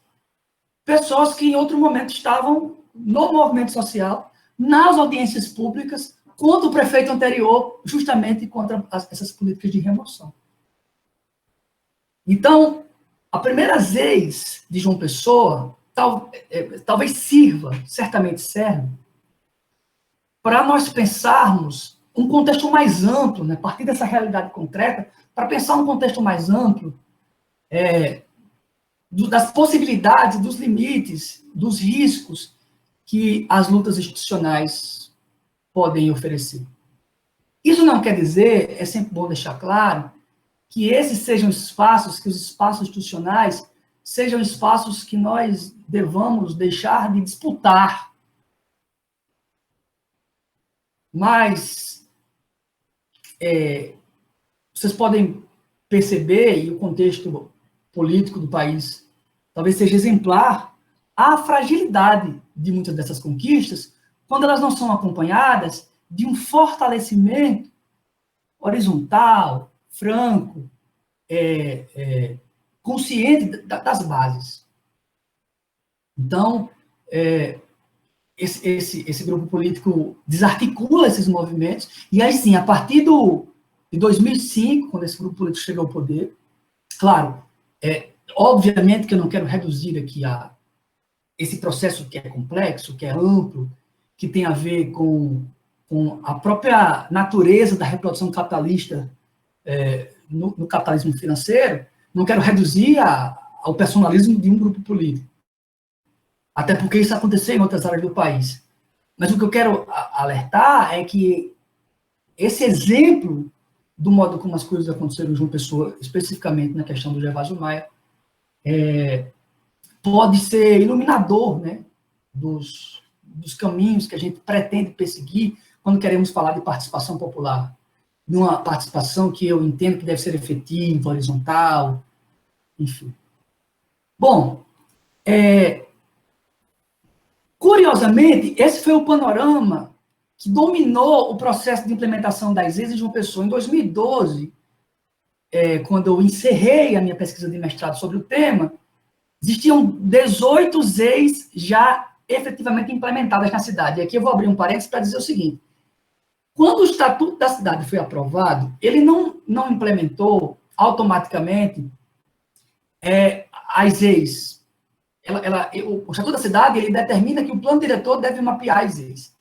pessoas que em outro momento estavam no movimento social, nas audiências públicas, contra o prefeito anterior, justamente contra essas políticas de remoção. Então, a primeira vez de João Pessoa talvez certamente serve, para nós pensarmos um contexto mais amplo, né, a partir dessa realidade concreta, para pensar um contexto mais amplo das possibilidades, dos limites, dos riscos que as lutas institucionais podem oferecer. Isso não quer dizer, é sempre bom deixar claro, que esses sejam espaços, que os espaços institucionais sejam espaços que nós devamos deixar de disputar. Mas vocês podem perceber, e o contexto político do país talvez seja exemplar, a fragilidade de muitas dessas conquistas, quando elas não são acompanhadas de um fortalecimento horizontal, franco, consciente das bases. Então, esse grupo político desarticula esses movimentos, e aí sim, a partir de 2005, quando esse grupo político chega ao poder, claro, obviamente que eu não quero reduzir aqui esse processo que é complexo, que é amplo, que tem a ver com a própria natureza da reprodução capitalista no capitalismo financeiro, não quero reduzir ao personalismo de um grupo político. Até porque isso aconteceu em outras áreas do país. Mas o que eu quero alertar é que esse exemplo do modo como as coisas aconteceram em João Pessoa, especificamente na questão do Gervásio Maia, pode ser iluminador, né, dos caminhos que a gente pretende perseguir quando queremos falar de participação popular. Numa participação que eu entendo que deve ser efetiva, horizontal, enfim. Bom, curiosamente, esse foi o panorama que dominou o processo de implementação das EIs em João Pessoa. Em 2012, quando eu encerrei a minha pesquisa de mestrado sobre o tema, existiam 18 EIs já efetivamente implementadas na cidade. E aqui eu vou abrir um parênteses para dizer o seguinte: quando o Estatuto da Cidade foi aprovado, ele não implementou automaticamente as EIs. O Estatuto da Cidade, ele determina que o plano diretor deve mapear as EIs.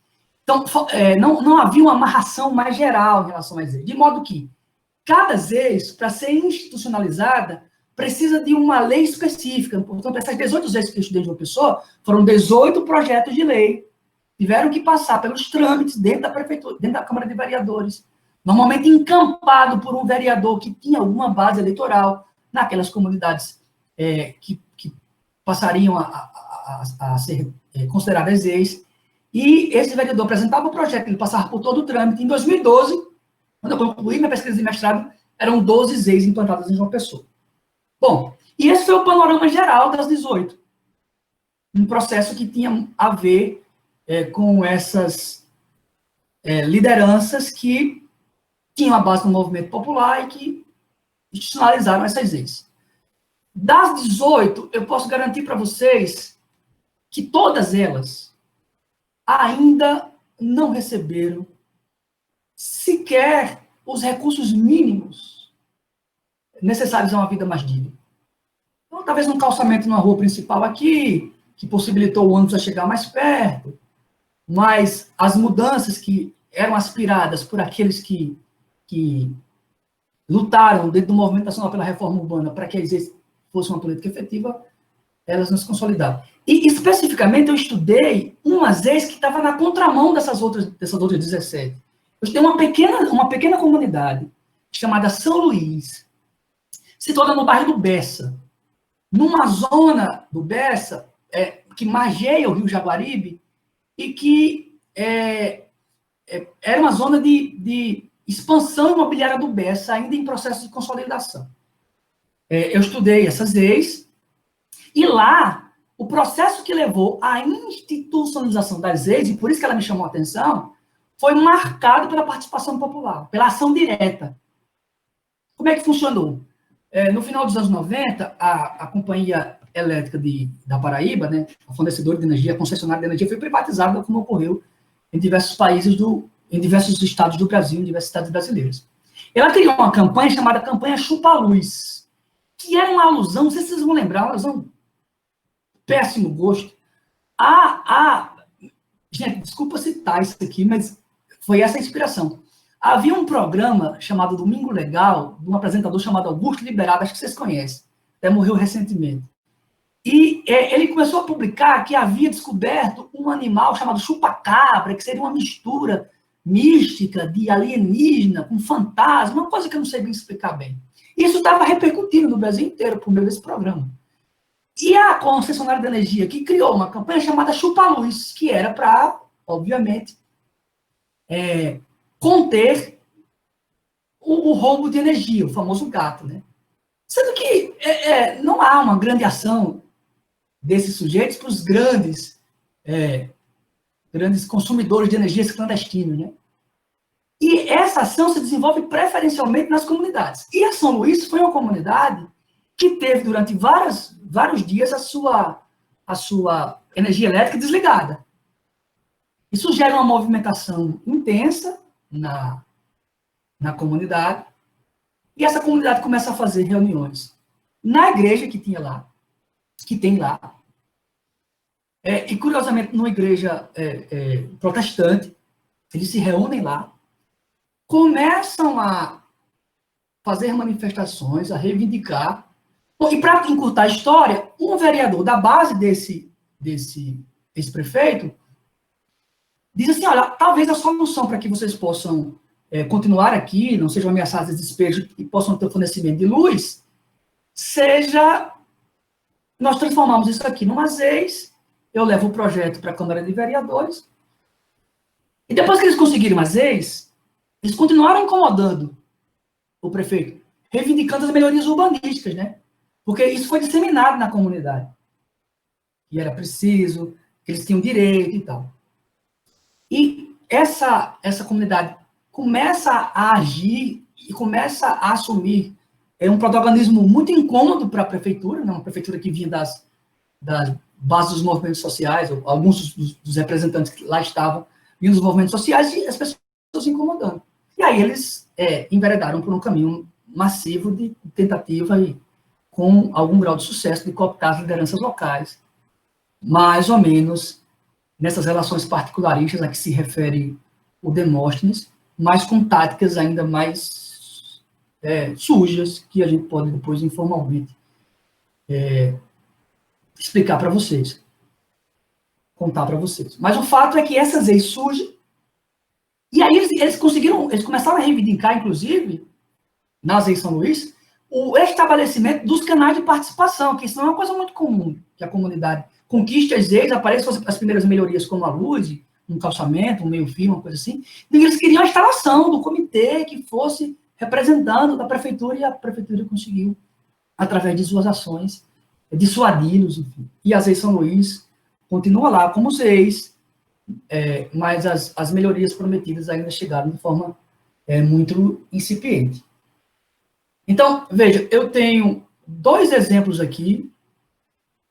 Então, não havia uma amarração mais geral em relação às EIs, de modo que cada EIs, para ser institucionalizada, precisa de uma lei específica. Portanto, essas 18 EIs que eu estudei de uma pessoa, foram 18 projetos de lei, tiveram que passar pelos trâmites dentro da prefeitura, dentro da Câmara de Vereadores, normalmente encampado por um vereador que tinha alguma base eleitoral naquelas comunidades que passariam a ser consideradas EIs, e esse vereador apresentava o projeto, ele passava por todo o trâmite. Em 2012, quando eu concluí minha pesquisa de mestrado, eram 12 EIs implantadas em João Pessoa. Bom, e esse foi o panorama geral das 18. Um processo que tinha a ver com essas lideranças que tinham a base no movimento popular e que institucionalizaram essas EIs. Das 18, eu posso garantir para vocês que todas elas ainda não receberam sequer os recursos mínimos necessários a uma vida mais digna. Então, talvez um calçamento numa rua principal aqui, que possibilitou o ônibus a chegar mais perto, mas as mudanças que eram aspiradas por aqueles que lutaram dentro do movimento nacional pela reforma urbana para que fosse uma política efetiva, elas não se consolidaram. E, especificamente, eu estudei umas EIs que estavam na contramão dessas outras 17. Eu estudei uma pequena comunidade chamada São Luís, situada no bairro do Bessa, numa zona do Bessa que margeia o Rio Jaguaribe e que era uma zona de expansão imobiliária do Bessa, ainda em processo de consolidação. Eu estudei essas EIs, e lá, o processo que levou à institucionalização das EIs, e por isso que ela me chamou a atenção, foi marcado pela participação popular, pela ação direta. Como é que funcionou? No final dos anos 90, a Companhia Elétrica da Paraíba, né, a fornecedora de energia, a concessionária de energia, foi privatizada, como ocorreu em diversos países, em diversos estados do Brasil, em diversas cidades brasileiras. Ela criou uma campanha chamada Campanha Chupa-Luz, que era uma alusão, não sei se vocês vão lembrar, uma alusão péssimo gosto. Gente, desculpa citar isso aqui, mas foi essa a inspiração. Havia um programa chamado Domingo Legal, de um apresentador chamado Augusto Liberato, acho que vocês conhecem, até morreu recentemente. E ele começou a publicar que havia descoberto um animal chamado chupa-cabra, que seria uma mistura mística de alienígena com fantasma, uma coisa que eu não sei bem explicar bem. Isso estava repercutindo no Brasil inteiro por meio desse programa. E a concessionária de energia que criou uma campanha chamada Chupa-Luz, que era para, obviamente, conter o roubo de energia, o famoso gato, né? Sendo que não há uma grande ação desses sujeitos para os grandes consumidores de energia clandestinos, né? E essa ação se desenvolve preferencialmente nas comunidades. E a São Luís foi uma comunidade que teve durante vários dias a sua energia elétrica desligada. Isso gera uma movimentação intensa na comunidade, e essa comunidade começa a fazer reuniões na igreja que tem lá, e curiosamente numa igreja protestante, eles se reúnem lá, começam a fazer manifestações, a reivindicar. E para encurtar a história, um vereador da base desse prefeito diz assim, olha, talvez a solução para que vocês possam continuar aqui, não sejam ameaçados de despejo e possam ter fornecimento de luz, seja nós transformamos isso aqui numa ZEIS, eu levo o projeto para a Câmara de Vereadores, e depois que eles conseguiram uma ZEIS, eles continuaram incomodando o prefeito, reivindicando as melhorias urbanísticas, né? Porque isso foi disseminado na comunidade. E era preciso, que eles tinham direito e tal. E essa comunidade começa a agir e começa a assumir um protagonismo muito incômodo para a prefeitura, né? Uma prefeitura que vinha das bases dos movimentos sociais, ou alguns dos representantes que lá estavam, vinham dos movimentos sociais, e as pessoas se incomodando. E aí eles enveredaram por um caminho massivo de tentativa e com algum grau de sucesso de cooptar as lideranças locais, mais ou menos nessas relações particularistas a que se refere o Demóstenes, mas com táticas ainda mais sujas, que a gente pode depois informalmente explicar para vocês, contar para vocês. Mas o fato é que essas leis surgem, e aí eles começaram a reivindicar, inclusive, nas leis São Luís, o estabelecimento dos canais de participação, que isso não é uma coisa muito comum, que a comunidade conquiste as leis, apareçam as primeiras melhorias como a luz, um calçamento, um meio-fio, uma coisa assim, e eles queriam a instalação do comitê que fosse representando da prefeitura, e a prefeitura conseguiu, através de suas ações, dissuadi-los, enfim. E as leis São Luís continua lá como leis, mas as melhorias prometidas ainda chegaram de forma muito incipiente. Então, veja, eu tenho 2 exemplos aqui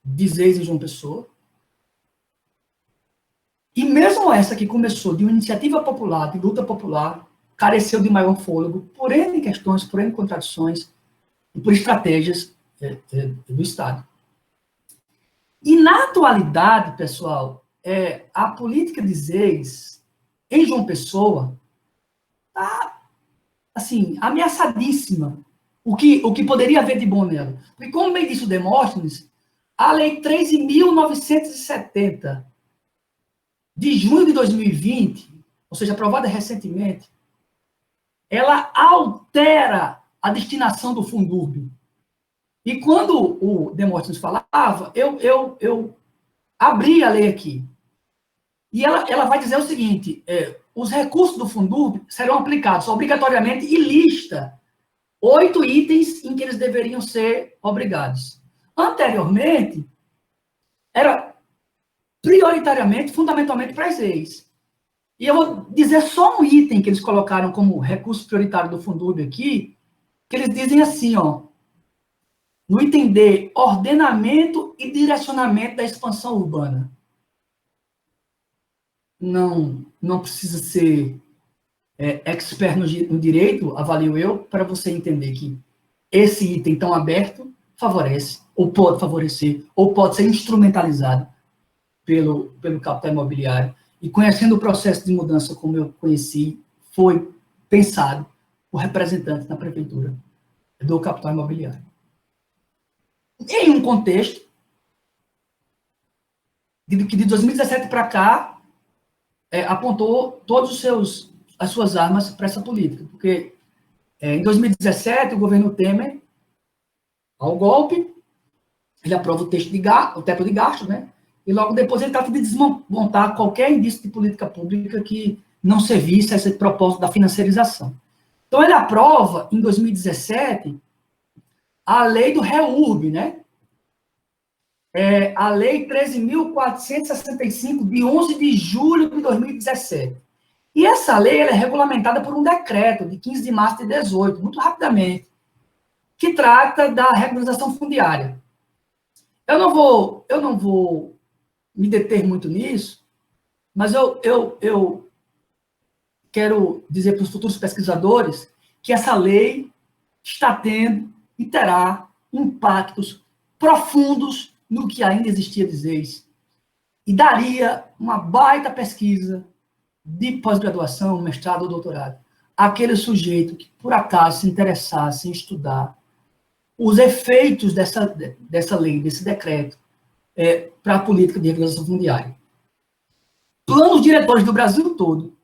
de ZEIS em João Pessoa, e mesmo essa que começou de uma iniciativa popular, de luta popular, careceu de maior fôlego por N questões, por N contradições, e por estratégias do Estado. E na atualidade, pessoal, a política de ZEIS em João Pessoa está, assim, ameaçadíssima. O que poderia haver de bom nela? Porque, como bem disse o Demóstenes, a Lei 13.970, de junho de 2020, ou seja, aprovada recentemente, ela altera a destinação do Fundurb. E quando o Demóstenes falava, eu abri a lei aqui. E ela vai dizer o seguinte, os recursos do Fundurb serão aplicados obrigatoriamente e lista 8 itens em que eles deveriam ser obrigados. Anteriormente, era prioritariamente, fundamentalmente para as leis. E eu vou dizer só um item que eles colocaram como recurso prioritário do Fundurb aqui, que eles dizem assim, ó, no item D, ordenamento e direcionamento da expansão urbana. Não precisa ser expert no direito, avalio eu, para você entender que esse item tão aberto favorece, ou pode favorecer, ou pode ser instrumentalizado pelo capital imobiliário. E conhecendo o processo de mudança como eu conheci, foi pensado por representantes da prefeitura do capital imobiliário. Em um contexto que de 2017 para cá apontou todas as suas armas para essa política, porque em 2017 o governo Temer, ao golpe, ele aprova o teto de gasto, né? E logo depois ele trata de desmontar qualquer indício de política pública que não servisse a esse propósito da financiarização. Então ele aprova, em 2017, a lei do REURB, né? A lei 13.465, de 11 de julho de 2017. E essa lei ela é regulamentada por um decreto de 15 de março de 18, muito rapidamente, que trata da regularização fundiária. Eu não vou me deter muito nisso, mas eu quero dizer para os futuros pesquisadores que essa lei está tendo e terá impactos profundos no que ainda existia de ZEIS. E daria uma baita pesquisa de pós-graduação, mestrado ou doutorado. Aquele sujeito que, por acaso, se interessasse em estudar os efeitos dessa lei, desse decreto, para a política de regularização fundiária. Planos diretores do Brasil todo,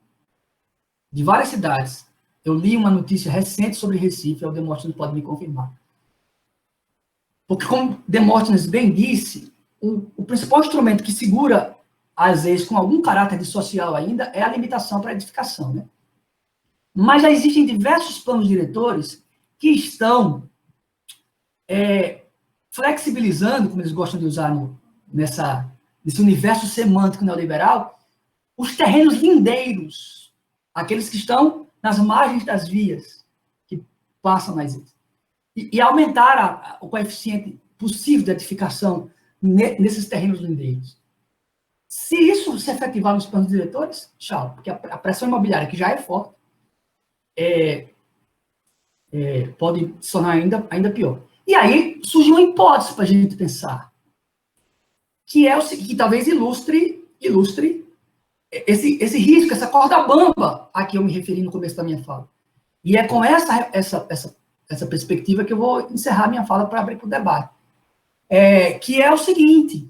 de várias cidades. Eu li uma notícia recente sobre Recife, o Demóstenes pode me confirmar. Porque, como Demóstenes bem disse, o principal instrumento que segura as leis com algum caráter de social ainda é a limitação para a edificação, né? Mas já existem diversos planos diretores que estão flexibilizando, como eles gostam de usar nesse universo semântico neoliberal, os terrenos lindeiros, aqueles que estão nas margens das vias que passam nas ilhas. E aumentar o coeficiente possível de edificação nesses terrenos lindeiros. Se isso se efetivar nos planos diretores, tchau, porque a pressão imobiliária, que já é forte, pode se tornar ainda pior. E aí surge uma hipótese para a gente pensar, que talvez ilustre esse risco, essa corda bamba a que eu me referi no começo da minha fala. E é com essa perspectiva que eu vou encerrar minha fala para abrir para o debate. Que é o seguinte: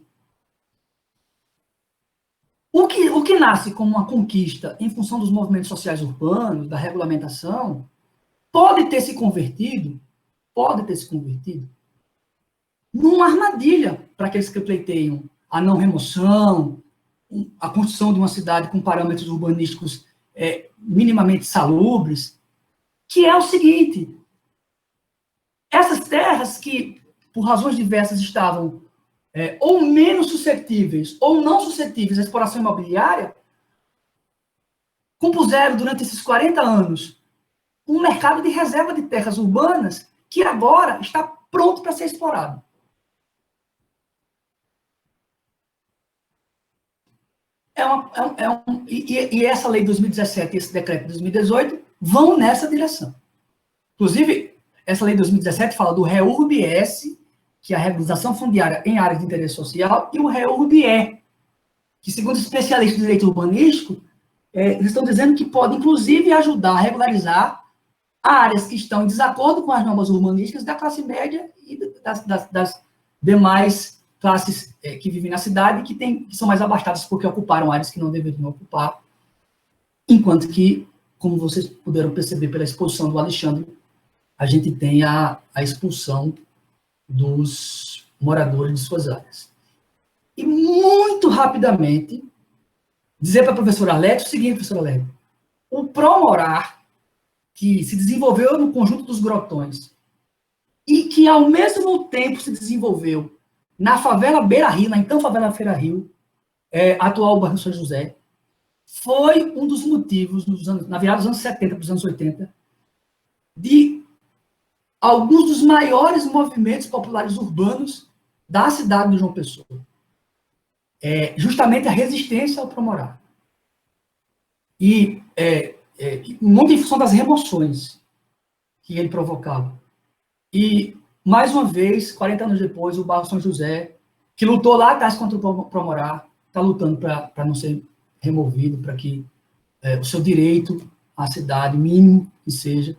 o que nasce como uma conquista em função dos movimentos sociais urbanos, da regulamentação, pode ter se convertido numa armadilha para aqueles que pleiteiam a não remoção, a construção de uma cidade com parâmetros urbanísticos minimamente salubres, que é o seguinte: essas terras que, por razões diversas, estavam ou menos suscetíveis ou não suscetíveis à exploração imobiliária, compuseram durante esses 40 anos um mercado de reserva de terras urbanas que agora está pronto para ser explorado. E essa lei de 2017 e esse decreto de 2018 vão nessa direção. Inclusive, essa lei de 2017 fala do REURB-S, que é a regularização fundiária em áreas de interesse social, e o REURB-E, que, segundo especialistas de direito urbanístico, eles estão dizendo que pode, inclusive, ajudar a regularizar áreas que estão em desacordo com as normas urbanísticas da classe média e das demais classes que vivem na cidade que são mais abastadas porque ocuparam áreas que não deveriam ocupar, enquanto que, como vocês puderam perceber pela exposição do Alexandre, a gente tem a expulsão dos moradores de suas áreas. E, muito rapidamente, dizer para a professora Arlete o seguinte, professora Arlete: o Promorar, que se desenvolveu no conjunto dos Grotões e que, ao mesmo tempo, se desenvolveu na favela Beira Rio, na então favela Feira Rio, atual bairro São José, foi um dos motivos, na virada dos anos 70 para os anos 80, de alguns dos maiores movimentos populares urbanos da cidade de João Pessoa. Justamente a resistência ao Promorar. E muito em função das remoções que ele provocava. E, mais uma vez, 40 anos depois, o bairro São José, que lutou lá atrás contra o Promorar, está lutando para não ser removido, para que o seu direito à cidade, mínimo que seja,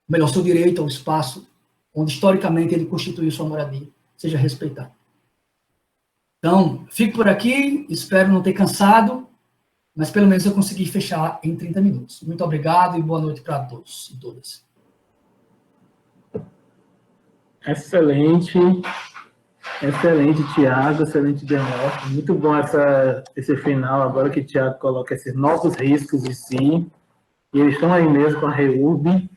melhor, seu direito ao espaço onde, historicamente, ele constituiu sua moradia, seja respeitado. Então, fico por aqui, espero não ter cansado, mas pelo menos eu consegui fechar em 30 minutos. Muito obrigado e boa noite para todos e todas. Excelente, Tiago, excelente Demóstenes. Muito bom esse final, agora que o Tiago coloca esses novos riscos em si, e eles estão aí mesmo com a REURB.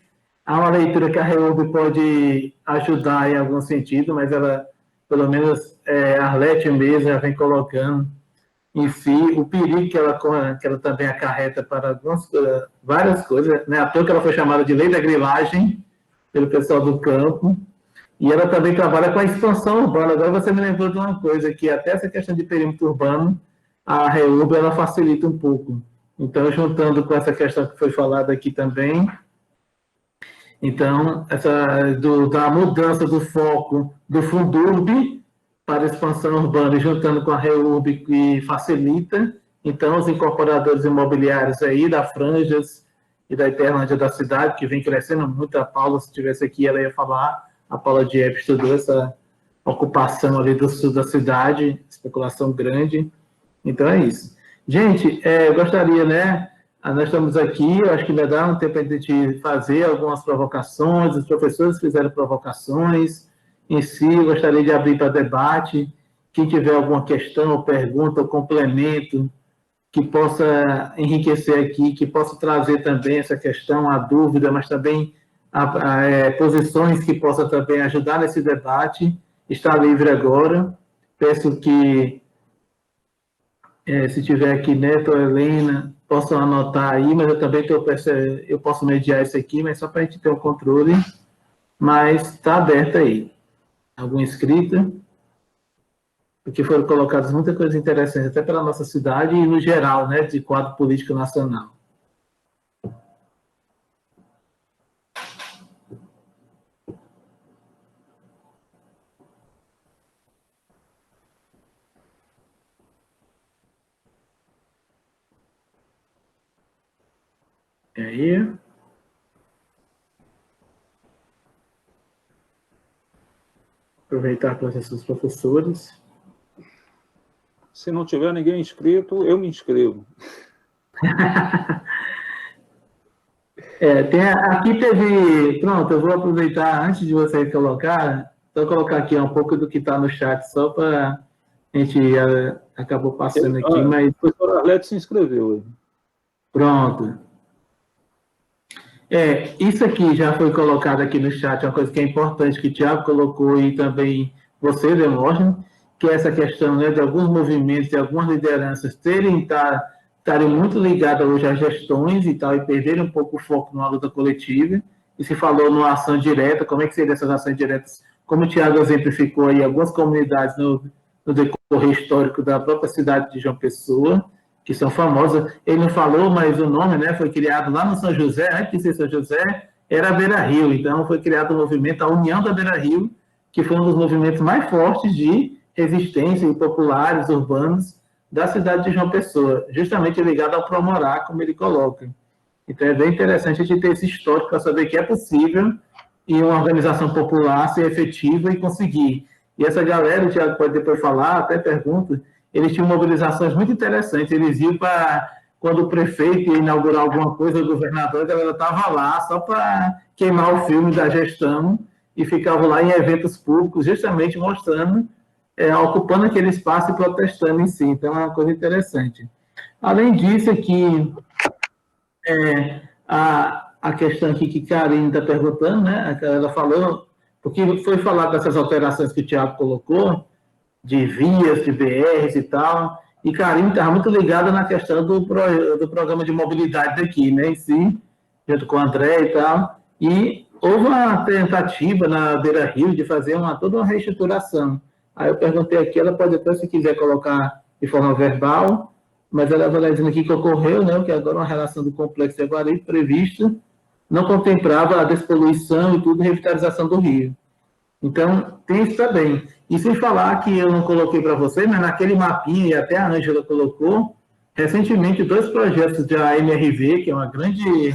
Há uma leitura que a REURB pode ajudar em algum sentido, mas ela, pelo menos, a Arlete mesmo já vem colocando em si, o perigo que ela também acarreta para várias coisas, né? À toa que ela foi chamada de lei da grilagem pelo pessoal do campo, e ela também trabalha com a expansão urbana. Agora você me lembrou de uma coisa, que até essa questão de perímetro urbano, a REURB, ela facilita um pouco. Então, juntando com essa questão que foi falada aqui também, então, da mudança do foco do Fundurb para a expansão urbana, e juntando com a REURB, que facilita, então, os incorporadores imobiliários aí da Franjas e da Eterlândia da cidade, que vem crescendo muito. A Paula, se estivesse aqui, ela ia falar. A Paula Dieppe estudou essa ocupação ali do sul da cidade, especulação grande. Então, é isso. Gente, eu gostaria, né? Nós estamos aqui, eu acho que vai dar um tempo para a gente fazer algumas provocações, os professores fizeram provocações em si, eu gostaria de abrir para debate. Quem tiver alguma questão, ou pergunta, ou complemento, que possa enriquecer aqui, que possa trazer também essa questão, a dúvida, mas também posições que possam também ajudar nesse debate, está livre agora. Peço que, se tiver aqui Neto ou Helena, possam anotar aí, mas eu também eu posso mediar isso aqui, mas só para a gente ter um controle, mas está aberto aí. Alguma escrita? Porque foram colocadas muitas coisas interessantes, até pela nossa cidade e no geral, né, de quadro político nacional. E aí? Aproveitar para os professores. Se não tiver ninguém inscrito, eu me inscrevo. Aqui teve... Pronto, eu vou aproveitar, antes de você colocar, só colocar aqui um pouco do que está no chat, só para a gente... acabou passando aqui, mas... O professor Arlete se inscreveu. Pronto. Isso aqui já foi colocado aqui no chat, uma coisa que é importante, que o Thiago colocou e também você, Demóstenes, que é essa questão, né, de alguns movimentos, de algumas lideranças estarem muito ligadas hoje às gestões e tal, e perderem um pouco o foco numa luta coletiva. E se falou numa ação direta, como é que seria essas ações diretas? Como o Thiago exemplificou aí, algumas comunidades no decorrer histórico da própria cidade de João Pessoa, que são famosas. Ele não falou, mas o nome, né, foi criado lá no São José, antes de ser São José, era Beira Rio. Então, foi criado o movimento, a União da Beira Rio, que foi um dos movimentos mais fortes de resistência e populares, urbanos, da cidade de João Pessoa, justamente ligado ao Promorá, como ele coloca. Então, é bem interessante a gente ter esse histórico para saber que é possível em uma organização popular ser efetiva e conseguir. E essa galera, o Thiago pode depois falar, até pergunta, eles tinham mobilizações muito interessantes. Eles iam para, quando o prefeito ia inaugurar alguma coisa, o governador, a galera estava lá só para queimar o filme da gestão e ficavam lá em eventos públicos, justamente mostrando, ocupando aquele espaço e protestando em si. Então, é uma coisa interessante. Além disso, aqui, a questão aqui que Karine está perguntando, né? Ela falou, porque foi falado dessas alterações que o Thiago colocou, de vias, de BRs e tal, e Karine estava muito ligada na questão do programa de mobilidade daqui, né, em si, junto com o André e tal, e houve uma tentativa na Beira Rio de fazer toda uma reestruturação. Aí eu perguntei aqui, ela pode até, se quiser, colocar de forma verbal, mas ela vai dizendo aqui que ocorreu, né, que agora uma relação do complexo de Aguaripe prevista não contemplava a despoluição e tudo, revitalização do rio. Então, tem isso também. E sem falar que eu não coloquei para você, mas naquele mapinha, e até a Ângela colocou, recentemente 2 projetos da MRV, que é uma grande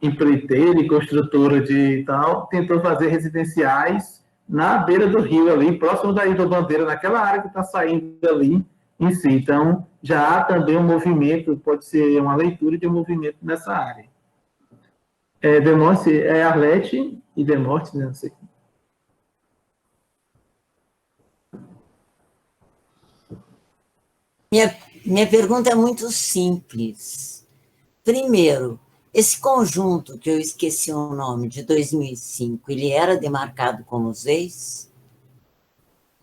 empreiteira e construtora de tal, tentou fazer residenciais na beira do rio ali, próximo da Ilha da Bandeira, naquela área que está saindo ali em si. Então, já há também um movimento, pode ser uma leitura de um movimento nessa área. Demóstenes, Arlete e Demóstenes, não sei. Minha pergunta é muito simples. Primeiro, esse conjunto, que eu esqueci o nome, de 2005, ele era demarcado como ZEIS?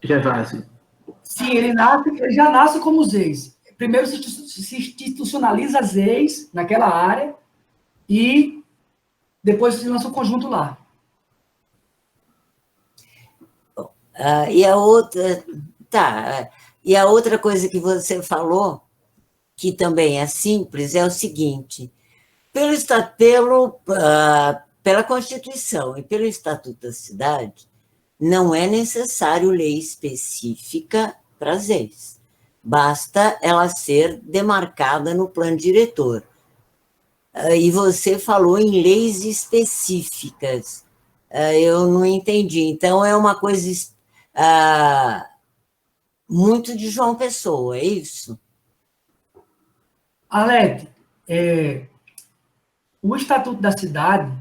Gervásio. Sim, ele já nasce como ZEIS. Primeiro se institucionaliza ZEIS naquela área e depois se lança o conjunto lá. E a outra... Tá. E a outra coisa que você falou, que também é simples, é o seguinte: pela Constituição e pelo Estatuto da Cidade, não é necessário lei específica para as leis. Basta ela ser demarcada no plano diretor. E você falou em leis específicas. Eu não entendi. Então, é uma coisa muito de João Pessoa, é isso? Alete, o Estatuto da Cidade,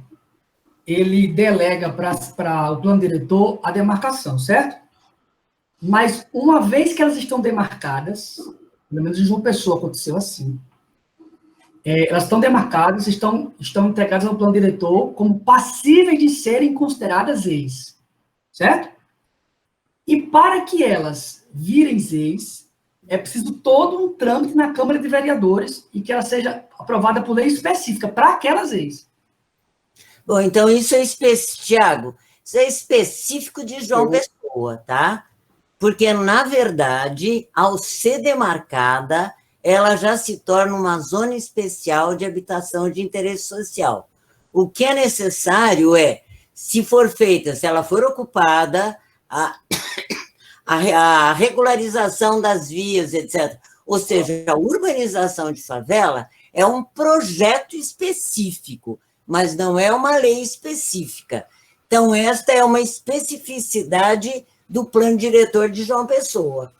ele delega para o plano diretor a demarcação, certo? Mas, uma vez que elas estão demarcadas, pelo menos em João Pessoa aconteceu assim, elas estão demarcadas, estão integradas ao plano diretor como passíveis de serem consideradas ZEIS, certo? E para que elas virem ZEIS, é preciso todo um trâmite na Câmara de Vereadores e que ela seja aprovada por lei específica para aquelas ZEIS. Bom, então isso é específico, Tiago, isso é específico de João Pessoa, tá? Porque, na verdade, ao ser demarcada, ela já se torna uma zona especial de habitação de interesse social. O que é necessário é, se for feita, se ela for ocupada, a regularização das vias, etc. Ou seja, a urbanização de favela é um projeto específico, mas não é uma lei específica. Então, esta é uma especificidade do plano diretor de João Pessoa.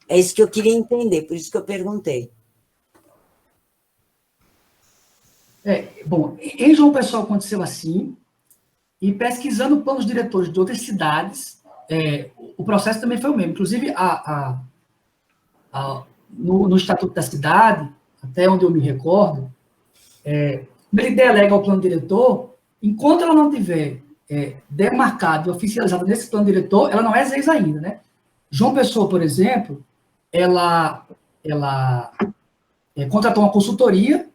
É isso que eu queria entender, por isso que eu perguntei. Bom, em João Pessoa aconteceu assim, e pesquisando planos diretores de outras cidades, o processo também foi o mesmo. Inclusive, no Estatuto da Cidade, até onde eu me recordo, ele delega ao plano diretor, enquanto ela não tiver demarcado e oficializado nesse plano diretor, ela não é ZEIS ainda, né? João Pessoa, por exemplo, ela contratou uma consultoria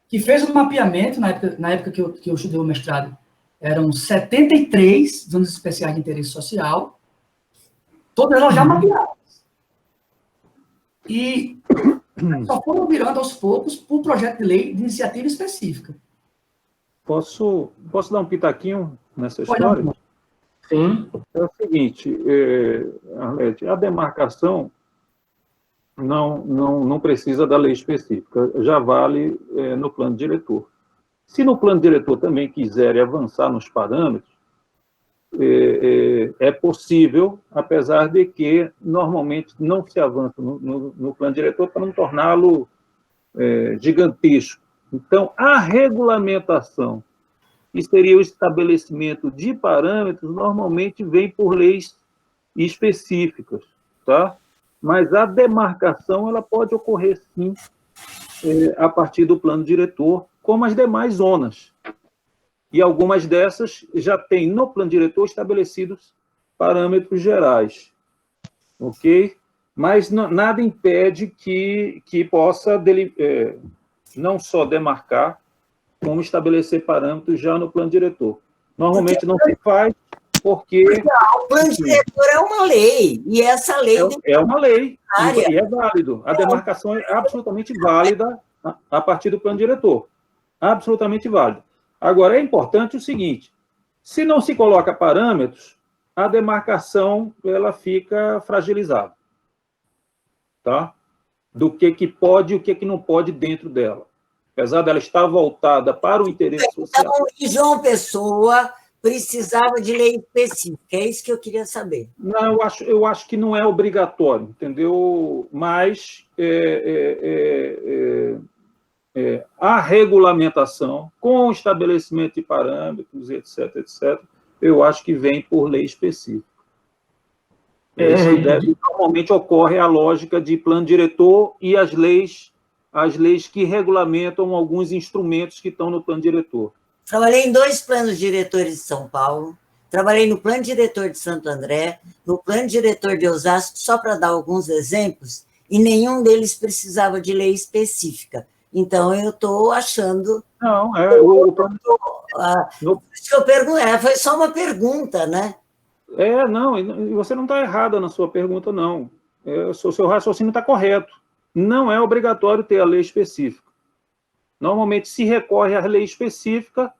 que fez um mapeamento, na época que eu estudei o mestrado, eram 73 zonas especiais de interesse social, todas elas já mapeadas. E só foram virando aos poucos por projeto de lei de iniciativa específica. Posso dar um pitaquinho nessa Pode história? não. Sim. É o seguinte, Arlete, a demarcação não precisa da lei específica, já vale no plano diretor. Se no plano diretor também quiserem avançar nos parâmetros, é possível, apesar de que normalmente não se avança no plano diretor para não torná-lo gigantesco. Então, a regulamentação, que seria o estabelecimento de parâmetros, normalmente vem por leis específicas, tá? Mas a demarcação ela pode ocorrer, sim, a partir do plano diretor, como as demais zonas. E algumas dessas já têm no plano diretor estabelecidos parâmetros gerais, ok? Mas nada impede que possa não só demarcar, como estabelecer parâmetros já no plano diretor. Normalmente não se faz porque... O plano diretor é uma lei, e essa lei... É uma lei, e é válido. A demarcação é absolutamente válida a partir do plano diretor. Absolutamente válida. Agora, é importante o seguinte, se não se coloca parâmetros, a demarcação ela fica fragilizada, tá? Do que pode e o que não pode dentro dela. Apesar dela estar voltada para o interesse social. Então, João Pessoa precisava de lei específica, é isso que eu queria saber. Não, eu acho que não é obrigatório, entendeu? Mas a regulamentação, com o estabelecimento de parâmetros, etc., eu acho que vem por lei específica. Normalmente ocorre a lógica de plano diretor e as leis que regulamentam alguns instrumentos que estão no plano diretor. Trabalhei em 2 planos diretores de São Paulo, trabalhei no plano diretor de Santo André, no plano diretor de Osasco, só para dar alguns exemplos, e nenhum deles precisava de lei específica. Então, eu estou achando... Não, isso que eu perguntei, foi só uma pergunta, né? Não, e você não está errada na sua pergunta, não. O seu raciocínio está correto. Não é obrigatório ter a lei específica. Normalmente se recorre à lei específica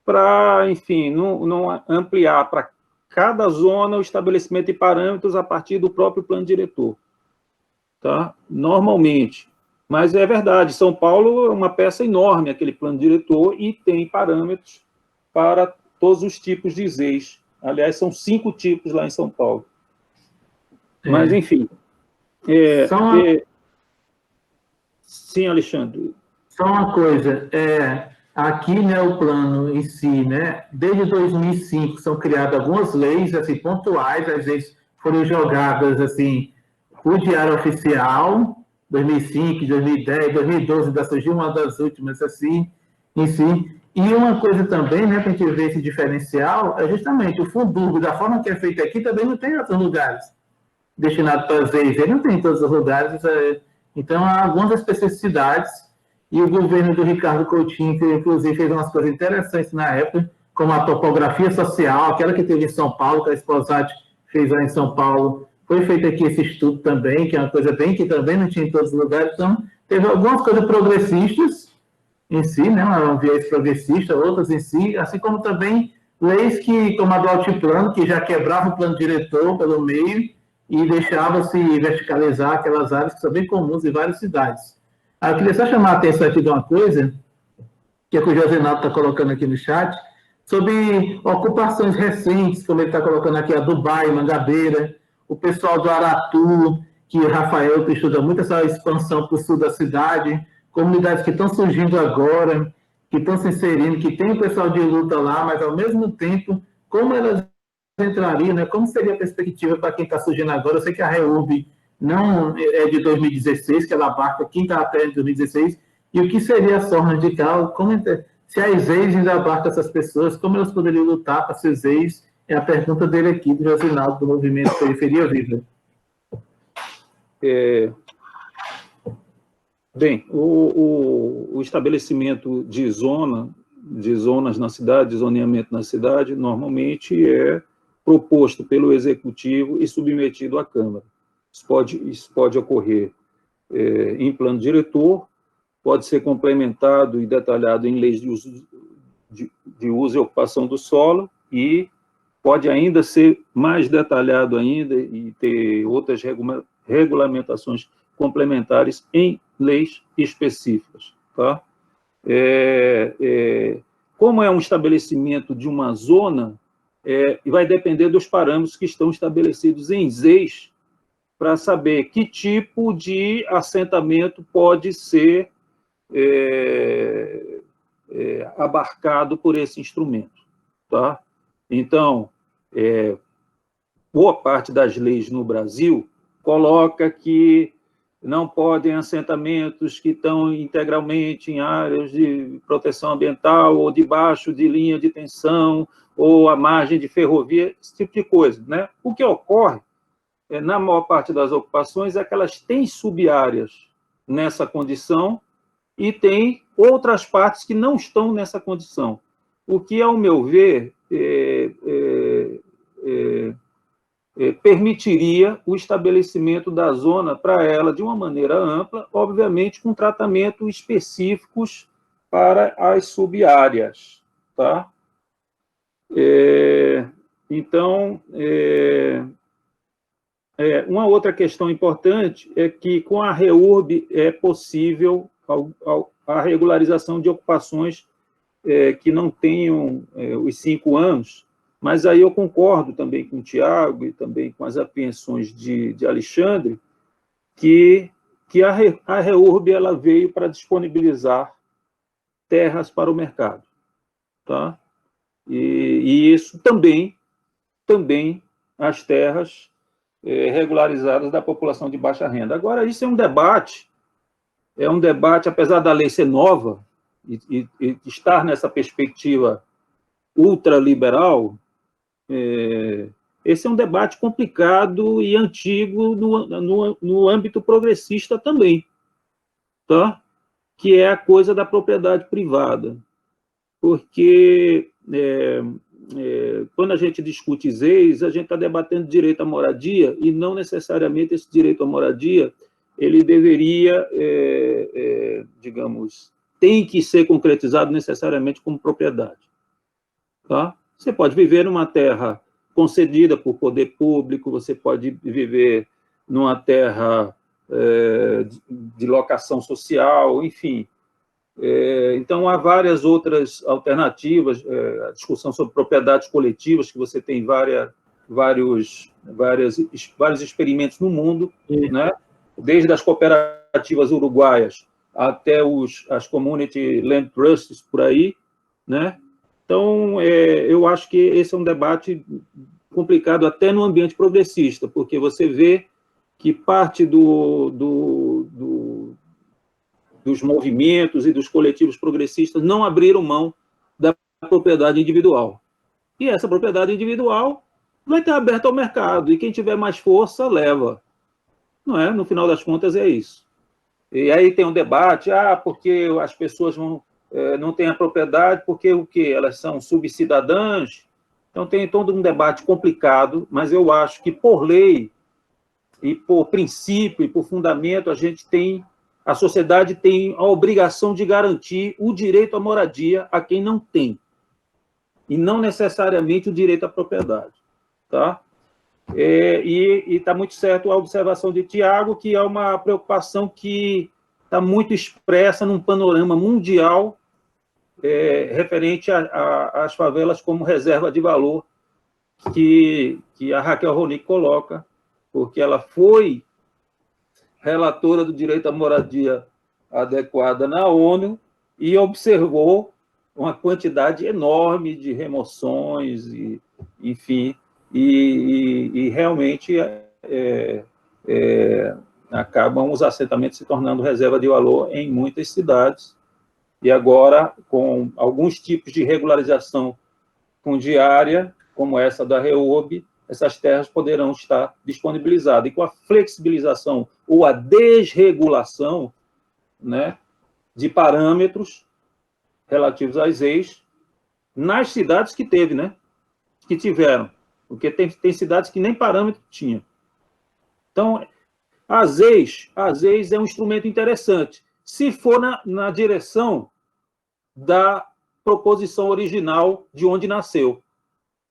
para, enfim, não ampliar para cada zona o estabelecimento de parâmetros a partir do próprio plano diretor. Tá? Normalmente. Mas é verdade, São Paulo é uma peça enorme, aquele plano diretor, e tem parâmetros para todos os tipos de ZEIs. Aliás, são 5 tipos lá em São Paulo. Mas, enfim. Sim, Alexandre. Só uma coisa, aqui, né, o plano em si, né, desde 2005 são criadas algumas leis, assim, pontuais, às vezes foram jogadas, assim, por diário oficial, 2005, 2010, 2012, ainda surgiu uma das últimas, assim, em si. E uma coisa também, né, para a gente ver esse diferencial, é justamente o Fundurb, da forma que é feito aqui, também não tem em outros lugares destinado para as leis, ele não tem em todos os lugares, então há algumas especificidades, e o governo do Ricardo Coutinho, que inclusive fez umas coisas interessantes na época, como a topografia social, aquela que teve em São Paulo, que a Esposati fez lá em São Paulo, foi feito aqui esse estudo também, que é uma coisa bem que também não tinha em todos os lugares, então teve algumas coisas progressistas em si, né, um viés progressista, outras em si, assim como também leis que, como a do altiplano, que já quebrava o plano diretor pelo meio e deixava-se verticalizar aquelas áreas que são bem comuns em várias cidades. Eu queria só chamar a atenção aqui de uma coisa, que é que o Josenaldo está colocando aqui no chat, sobre ocupações recentes, como ele está colocando aqui, a Dubai, Mangabeira, o pessoal do Aratu, que o Rafael que estuda muito essa expansão para o sul da cidade, comunidades que estão surgindo agora, que estão se inserindo, que tem o pessoal de luta lá, mas ao mesmo tempo, como elas entrariam, né? Como seria a perspectiva para quem está surgindo agora? Eu sei que a REURB não é de 2016, que ela abarca quem está até em 2016, e o que seria a forma de cá, se as ex ainda abarca essas pessoas, como elas poderiam lutar para ser ex? É a pergunta dele aqui, do Josinaldo, do Movimento Periferia Viva. Bem, o estabelecimento de zonas na cidade, de zoneamento na cidade, normalmente é proposto pelo Executivo e submetido à Câmara. Isso pode ocorrer em plano diretor, pode ser complementado e detalhado em leis de uso e ocupação do solo, e pode ainda ser mais detalhado ainda e ter outras regulamentações complementares em leis específicas. Tá? Como é um estabelecimento de uma zona, vai depender dos parâmetros que estão estabelecidos em ZEIs, para saber que tipo de assentamento pode ser abarcado por esse instrumento. Tá? Então, boa parte das leis no Brasil coloca que não podem assentamentos que estão integralmente em áreas de proteção ambiental ou debaixo de linha de tensão ou à margem de ferrovia, esse tipo de coisa. Né? O que ocorre, na maior parte das ocupações, é que elas têm subáreas nessa condição e tem outras partes que não estão nessa condição. O que, ao meu ver, permitiria o estabelecimento da zona para ela de uma maneira ampla, obviamente com tratamentos específicos para as subáreas. Tá? Então, uma outra questão importante é que com a REURB é possível a regularização de ocupações que não tenham os 5 anos, mas aí eu concordo também com o Tiago e também com as apreensões de Alexandre, que a REURB ela veio para disponibilizar terras para o mercado. Tá? E isso também as terras regularizadas da população de baixa renda. Agora, isso é um debate, apesar da lei ser nova, e estar nessa perspectiva ultraliberal, esse é um debate complicado e antigo no âmbito progressista também, tá? Que é a coisa da propriedade privada. Porque quando a gente discute ZEIS, a gente está debatendo direito à moradia, e não necessariamente esse direito à moradia ele deveria, digamos, tem que ser concretizado necessariamente como propriedade. Tá? Você pode viver numa terra concedida por poder público, você pode viver numa terra de locação social, enfim. Então, há várias outras alternativas, a discussão sobre propriedades coletivas, que você tem vários experimentos no mundo, né? Desde as cooperativas uruguaias até as community land trusts por aí, né? Então, eu acho que esse é um debate complicado até no ambiente progressista, porque você vê que parte dos movimentos e dos coletivos progressistas não abriram mão da propriedade individual. E essa propriedade individual vai estar aberta ao mercado, e quem tiver mais força, leva. Não é? No final das contas, é isso. E aí tem um debate, porque as pessoas não têm a propriedade, porque o quê? Elas são subcidadãs. Então, tem todo um debate complicado, mas eu acho que, por lei, e por princípio, e por fundamento, a sociedade tem a obrigação de garantir o direito à moradia a quem não tem, e não necessariamente o direito à propriedade. Tá? E está muito certo a observação de Tiago, que é uma preocupação que está muito expressa num panorama mundial referente às favelas como reserva de valor, que a Raquel Ronick coloca, porque ela foi relatora do direito à moradia adequada na ONU e observou uma quantidade enorme de remoções, enfim, e realmente acabam os assentamentos se tornando reserva de valor em muitas cidades, e agora, com alguns tipos de regularização fundiária, como essa da REOB, essas terras poderão estar disponibilizadas. E com a flexibilização ou a desregulação, né, de parâmetros relativos às EIs, nas cidades que teve, né, que tiveram, porque tem cidades que nem parâmetro tinha. Então, as EIs é um instrumento interessante, se for na direção da proposição original de onde nasceu,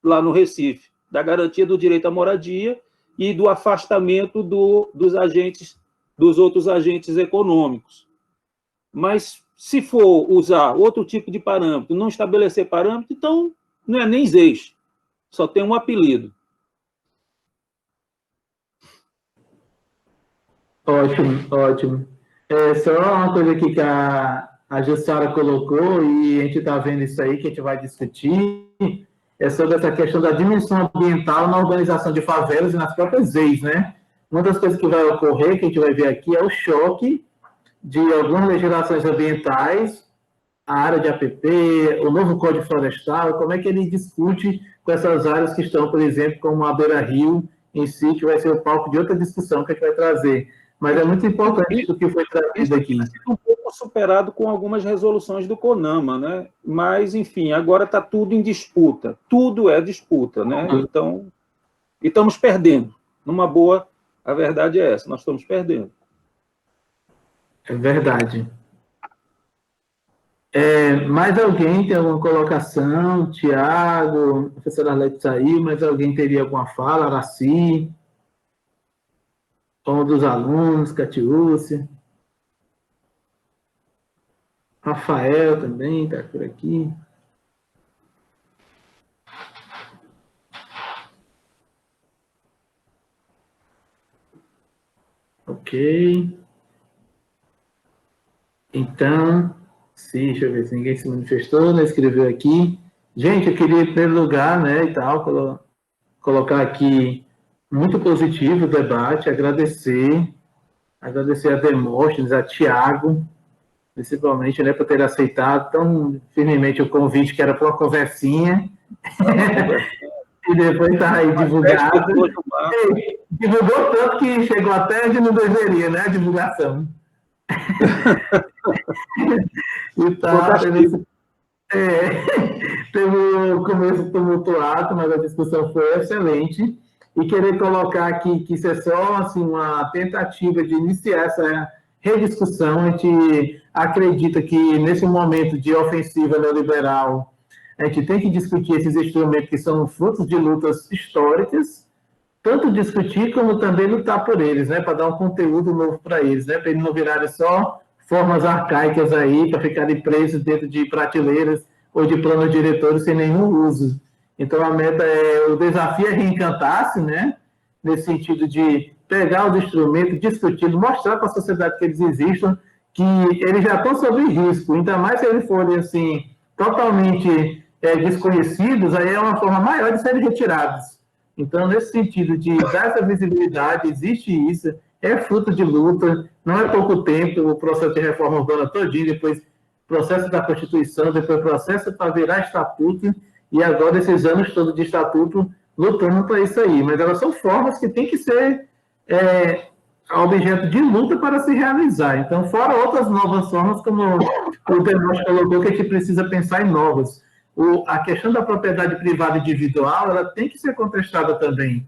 lá no Recife, da garantia do direito à moradia e do afastamento dos outros agentes econômicos. Mas, se for usar outro tipo de parâmetro, não estabelecer parâmetro, então não é nem ZEIS, só tem um apelido. Ótimo, ótimo. Só uma coisa aqui que a Jussara colocou, e a gente está vendo isso aí, que a gente vai discutir, é sobre essa questão da dimensão ambiental na organização de favelas e nas próprias ZEIs, né? Uma das coisas que vai ocorrer, que a gente vai ver aqui, é o choque de algumas legislações ambientais, a área de APP, o novo Código Florestal, como é que ele discute com essas áreas que estão, por exemplo, como a Beira-Rio em si, que vai ser o palco de outra discussão que a gente vai trazer. Mas é muito importante o que foi trazido aqui. Isso um pouco superado com algumas resoluções do CONAMA, né? Mas, enfim, agora está tudo em disputa. Tudo é disputa, né? Então, e estamos perdendo. Numa boa, a verdade é essa, nós estamos perdendo. É verdade. Mais alguém tem alguma colocação? Tiago, a professora Arlete saiu, mas alguém teria alguma fala? Araci? Um dos alunos, Catiúcia. Rafael também está por aqui. Ok. Então, deixa eu ver se ninguém se manifestou, né? Escreveu aqui. Gente, eu queria, em primeiro lugar, né, e tal, colocar aqui muito positivo o debate, agradecer a Demóstenes, a Tiago, principalmente, né, por ter aceitado tão firmemente o convite, que era para uma conversinha, e depois está aí divulgado. Divulgou tanto que chegou até onde não deveria, né, a divulgação. E tá, teve um começo tumultuado, mas a discussão foi excelente. E querer colocar aqui que isso é só assim, uma tentativa de iniciar essa rediscussão. A gente acredita que nesse momento de ofensiva neoliberal, a gente tem que discutir esses instrumentos que são frutos de lutas históricas, tanto discutir como também lutar por eles, né, para dar um conteúdo novo para eles, né, para eles não virarem só formas arcaicas aí, para ficarem presos dentro de prateleiras ou de planos diretores sem nenhum uso. Então, a meta o desafio é reencantar-se, né, nesse sentido de pegar os instrumentos, discutir, mostrar para a sociedade que eles existem, que eles já estão sob risco, ainda mais se eles forem, assim, totalmente desconhecidos, aí é uma forma maior de serem retirados. Então, nesse sentido de dar essa visibilidade, existe isso, é fruto de luta, não é pouco tempo, o processo de reforma urbana todinho, depois processo da Constituição, depois processo para virar estatuto, e agora esses anos todos de estatuto lutando para isso aí. Mas elas são formas que têm que ser objeto de luta para se realizar. Então, fora outras novas formas, como o Demóstenes colocou, que a gente precisa pensar em novas. A questão da propriedade privada individual, ela tem que ser contestada também.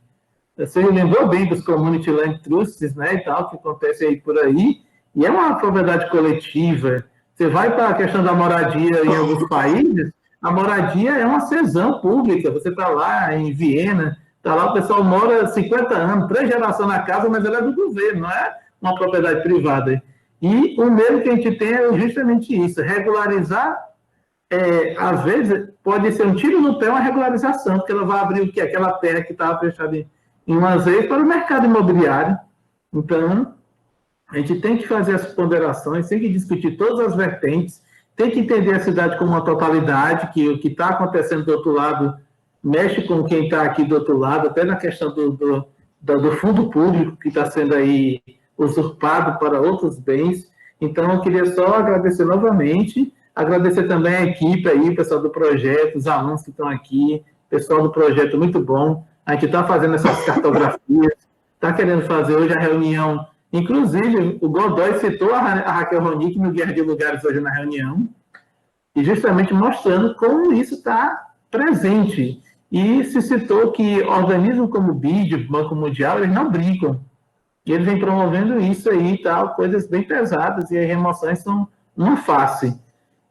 Você lembrou bem dos community land trusts, né, e tal, que acontece aí por aí, e é uma propriedade coletiva. Você vai para a questão da moradia em alguns países, a moradia é uma cesão pública. Você está lá em Viena, está lá, o pessoal mora 50 anos, 3 gerações na casa, mas ela é do governo, não é uma propriedade privada. E o medo que a gente tem é justamente isso, regularizar, às vezes, pode ser um tiro no pé uma regularização, porque ela vai abrir o quê? Aquela terra que estava fechada em umas vezes para o mercado imobiliário. Então, a gente tem que fazer as ponderações, tem que discutir todas as vertentes, tem que entender a cidade como uma totalidade, que o que está acontecendo do outro lado mexe com quem está aqui do outro lado, até na questão do fundo público, que está sendo aí usurpado para outros bens. Então, eu queria só agradecer novamente, agradecer também a equipe aí, o pessoal do projeto, os alunos que estão aqui, pessoal do projeto muito bom. A gente está fazendo essas cartografias, está querendo fazer hoje a reunião. Inclusive, o Godoy citou a Raquel Ronick no Guerra de Lugares hoje na reunião, e justamente mostrando como isso está presente. E se citou que organismos como o BID, o Banco Mundial, eles não brincam. E eles vêm promovendo isso aí e tal, coisas bem pesadas, e as remoções são uma face.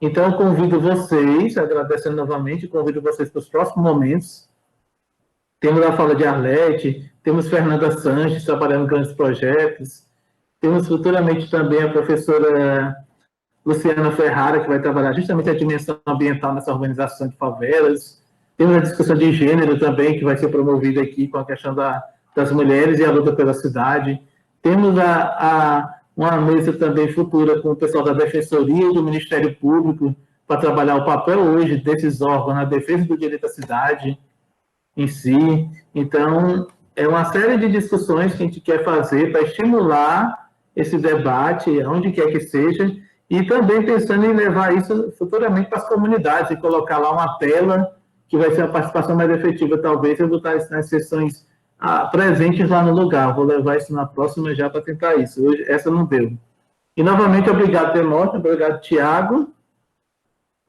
Então, eu convido vocês, agradecendo novamente, convido vocês para os próximos momentos. Temos a fala de Arlete, temos Fernanda Sanches trabalhando em grandes projetos, temos futuramente também a professora Luciana Ferrara, que vai trabalhar justamente a dimensão ambiental nessa organização de favelas. Temos a discussão de gênero também, que vai ser promovida aqui com a questão das mulheres e a luta pela cidade. Temos uma mesa também futura com o pessoal da Defensoria e do Ministério Público para trabalhar o papel hoje desses órgãos na defesa do direito à cidade em si. Então, é uma série de discussões que a gente quer fazer para estimular esse debate, onde quer que seja, e também pensando em levar isso futuramente para as comunidades, e colocar lá uma tela que vai ser a participação mais efetiva, talvez, eu botar isso nas sessões presentes lá no lugar. Vou levar isso na próxima já para tentar isso. Hoje, essa não deu. E, novamente, obrigado, Demóstenes, obrigado, Tiago.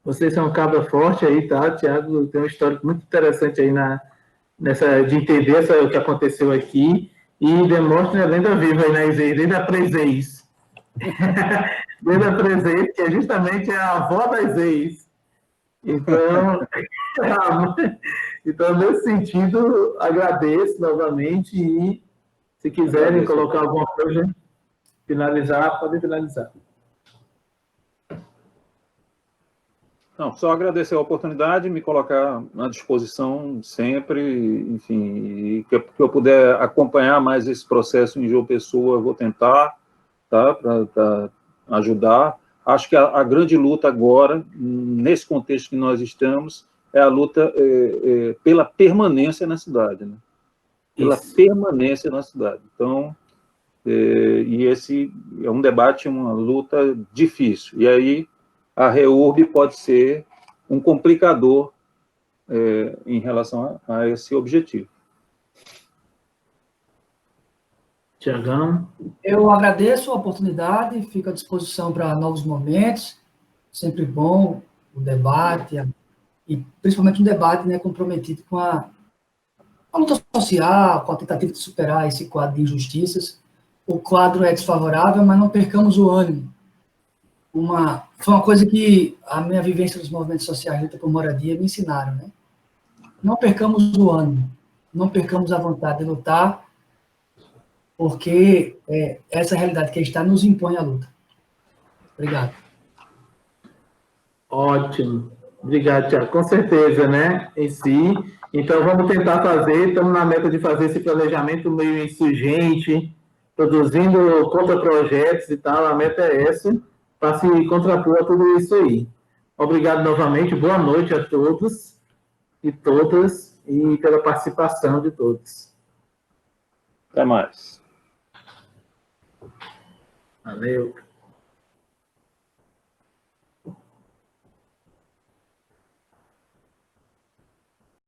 Vocês são um cabra forte aí, tá? Tiago tem um histórico muito interessante aí de entender o que aconteceu aqui. E Demóstenes é lenda viva aí na ISEIS, desde a Preseis. Desde a Preseis, que é justamente a avó da ISEIS. Então, nesse sentido, agradeço novamente e, se quiserem colocar alguma coisa, finalizar, podem finalizar. Não, só agradecer a oportunidade, me colocar à disposição sempre, enfim, que eu puder acompanhar mais esse processo em João Pessoa, eu vou tentar, tá, para ajudar. Acho que a grande luta agora, nesse contexto que nós estamos, é a luta pela permanência na cidade, né? Pela permanência na cidade. Então, e esse é um debate, uma luta difícil. E aí a REURB pode ser um complicador em relação a esse objetivo. Tiagão? Eu agradeço a oportunidade, fico à disposição para novos momentos. Sempre bom o debate, e principalmente um debate, né, comprometido com a luta social, com a tentativa de superar esse quadro de injustiças. O quadro é desfavorável, mas não percamos o ânimo. Foi uma coisa que a minha vivência dos movimentos sociais, luta por moradia, me ensinaram, né? Não percamos o ânimo, não percamos a vontade de lutar, porque essa realidade que está nos impõe a luta. Obrigado. Ótimo. Obrigado, Tiago. Com certeza, né? Em si. Então, vamos tentar fazer, estamos na meta de fazer esse planejamento meio insurgente, produzindo contra-projetos e tal. A meta é essa, para se contrapor a tudo isso aí. Obrigado novamente, boa noite a todos e todas, e pela participação de todos. Até mais. Valeu.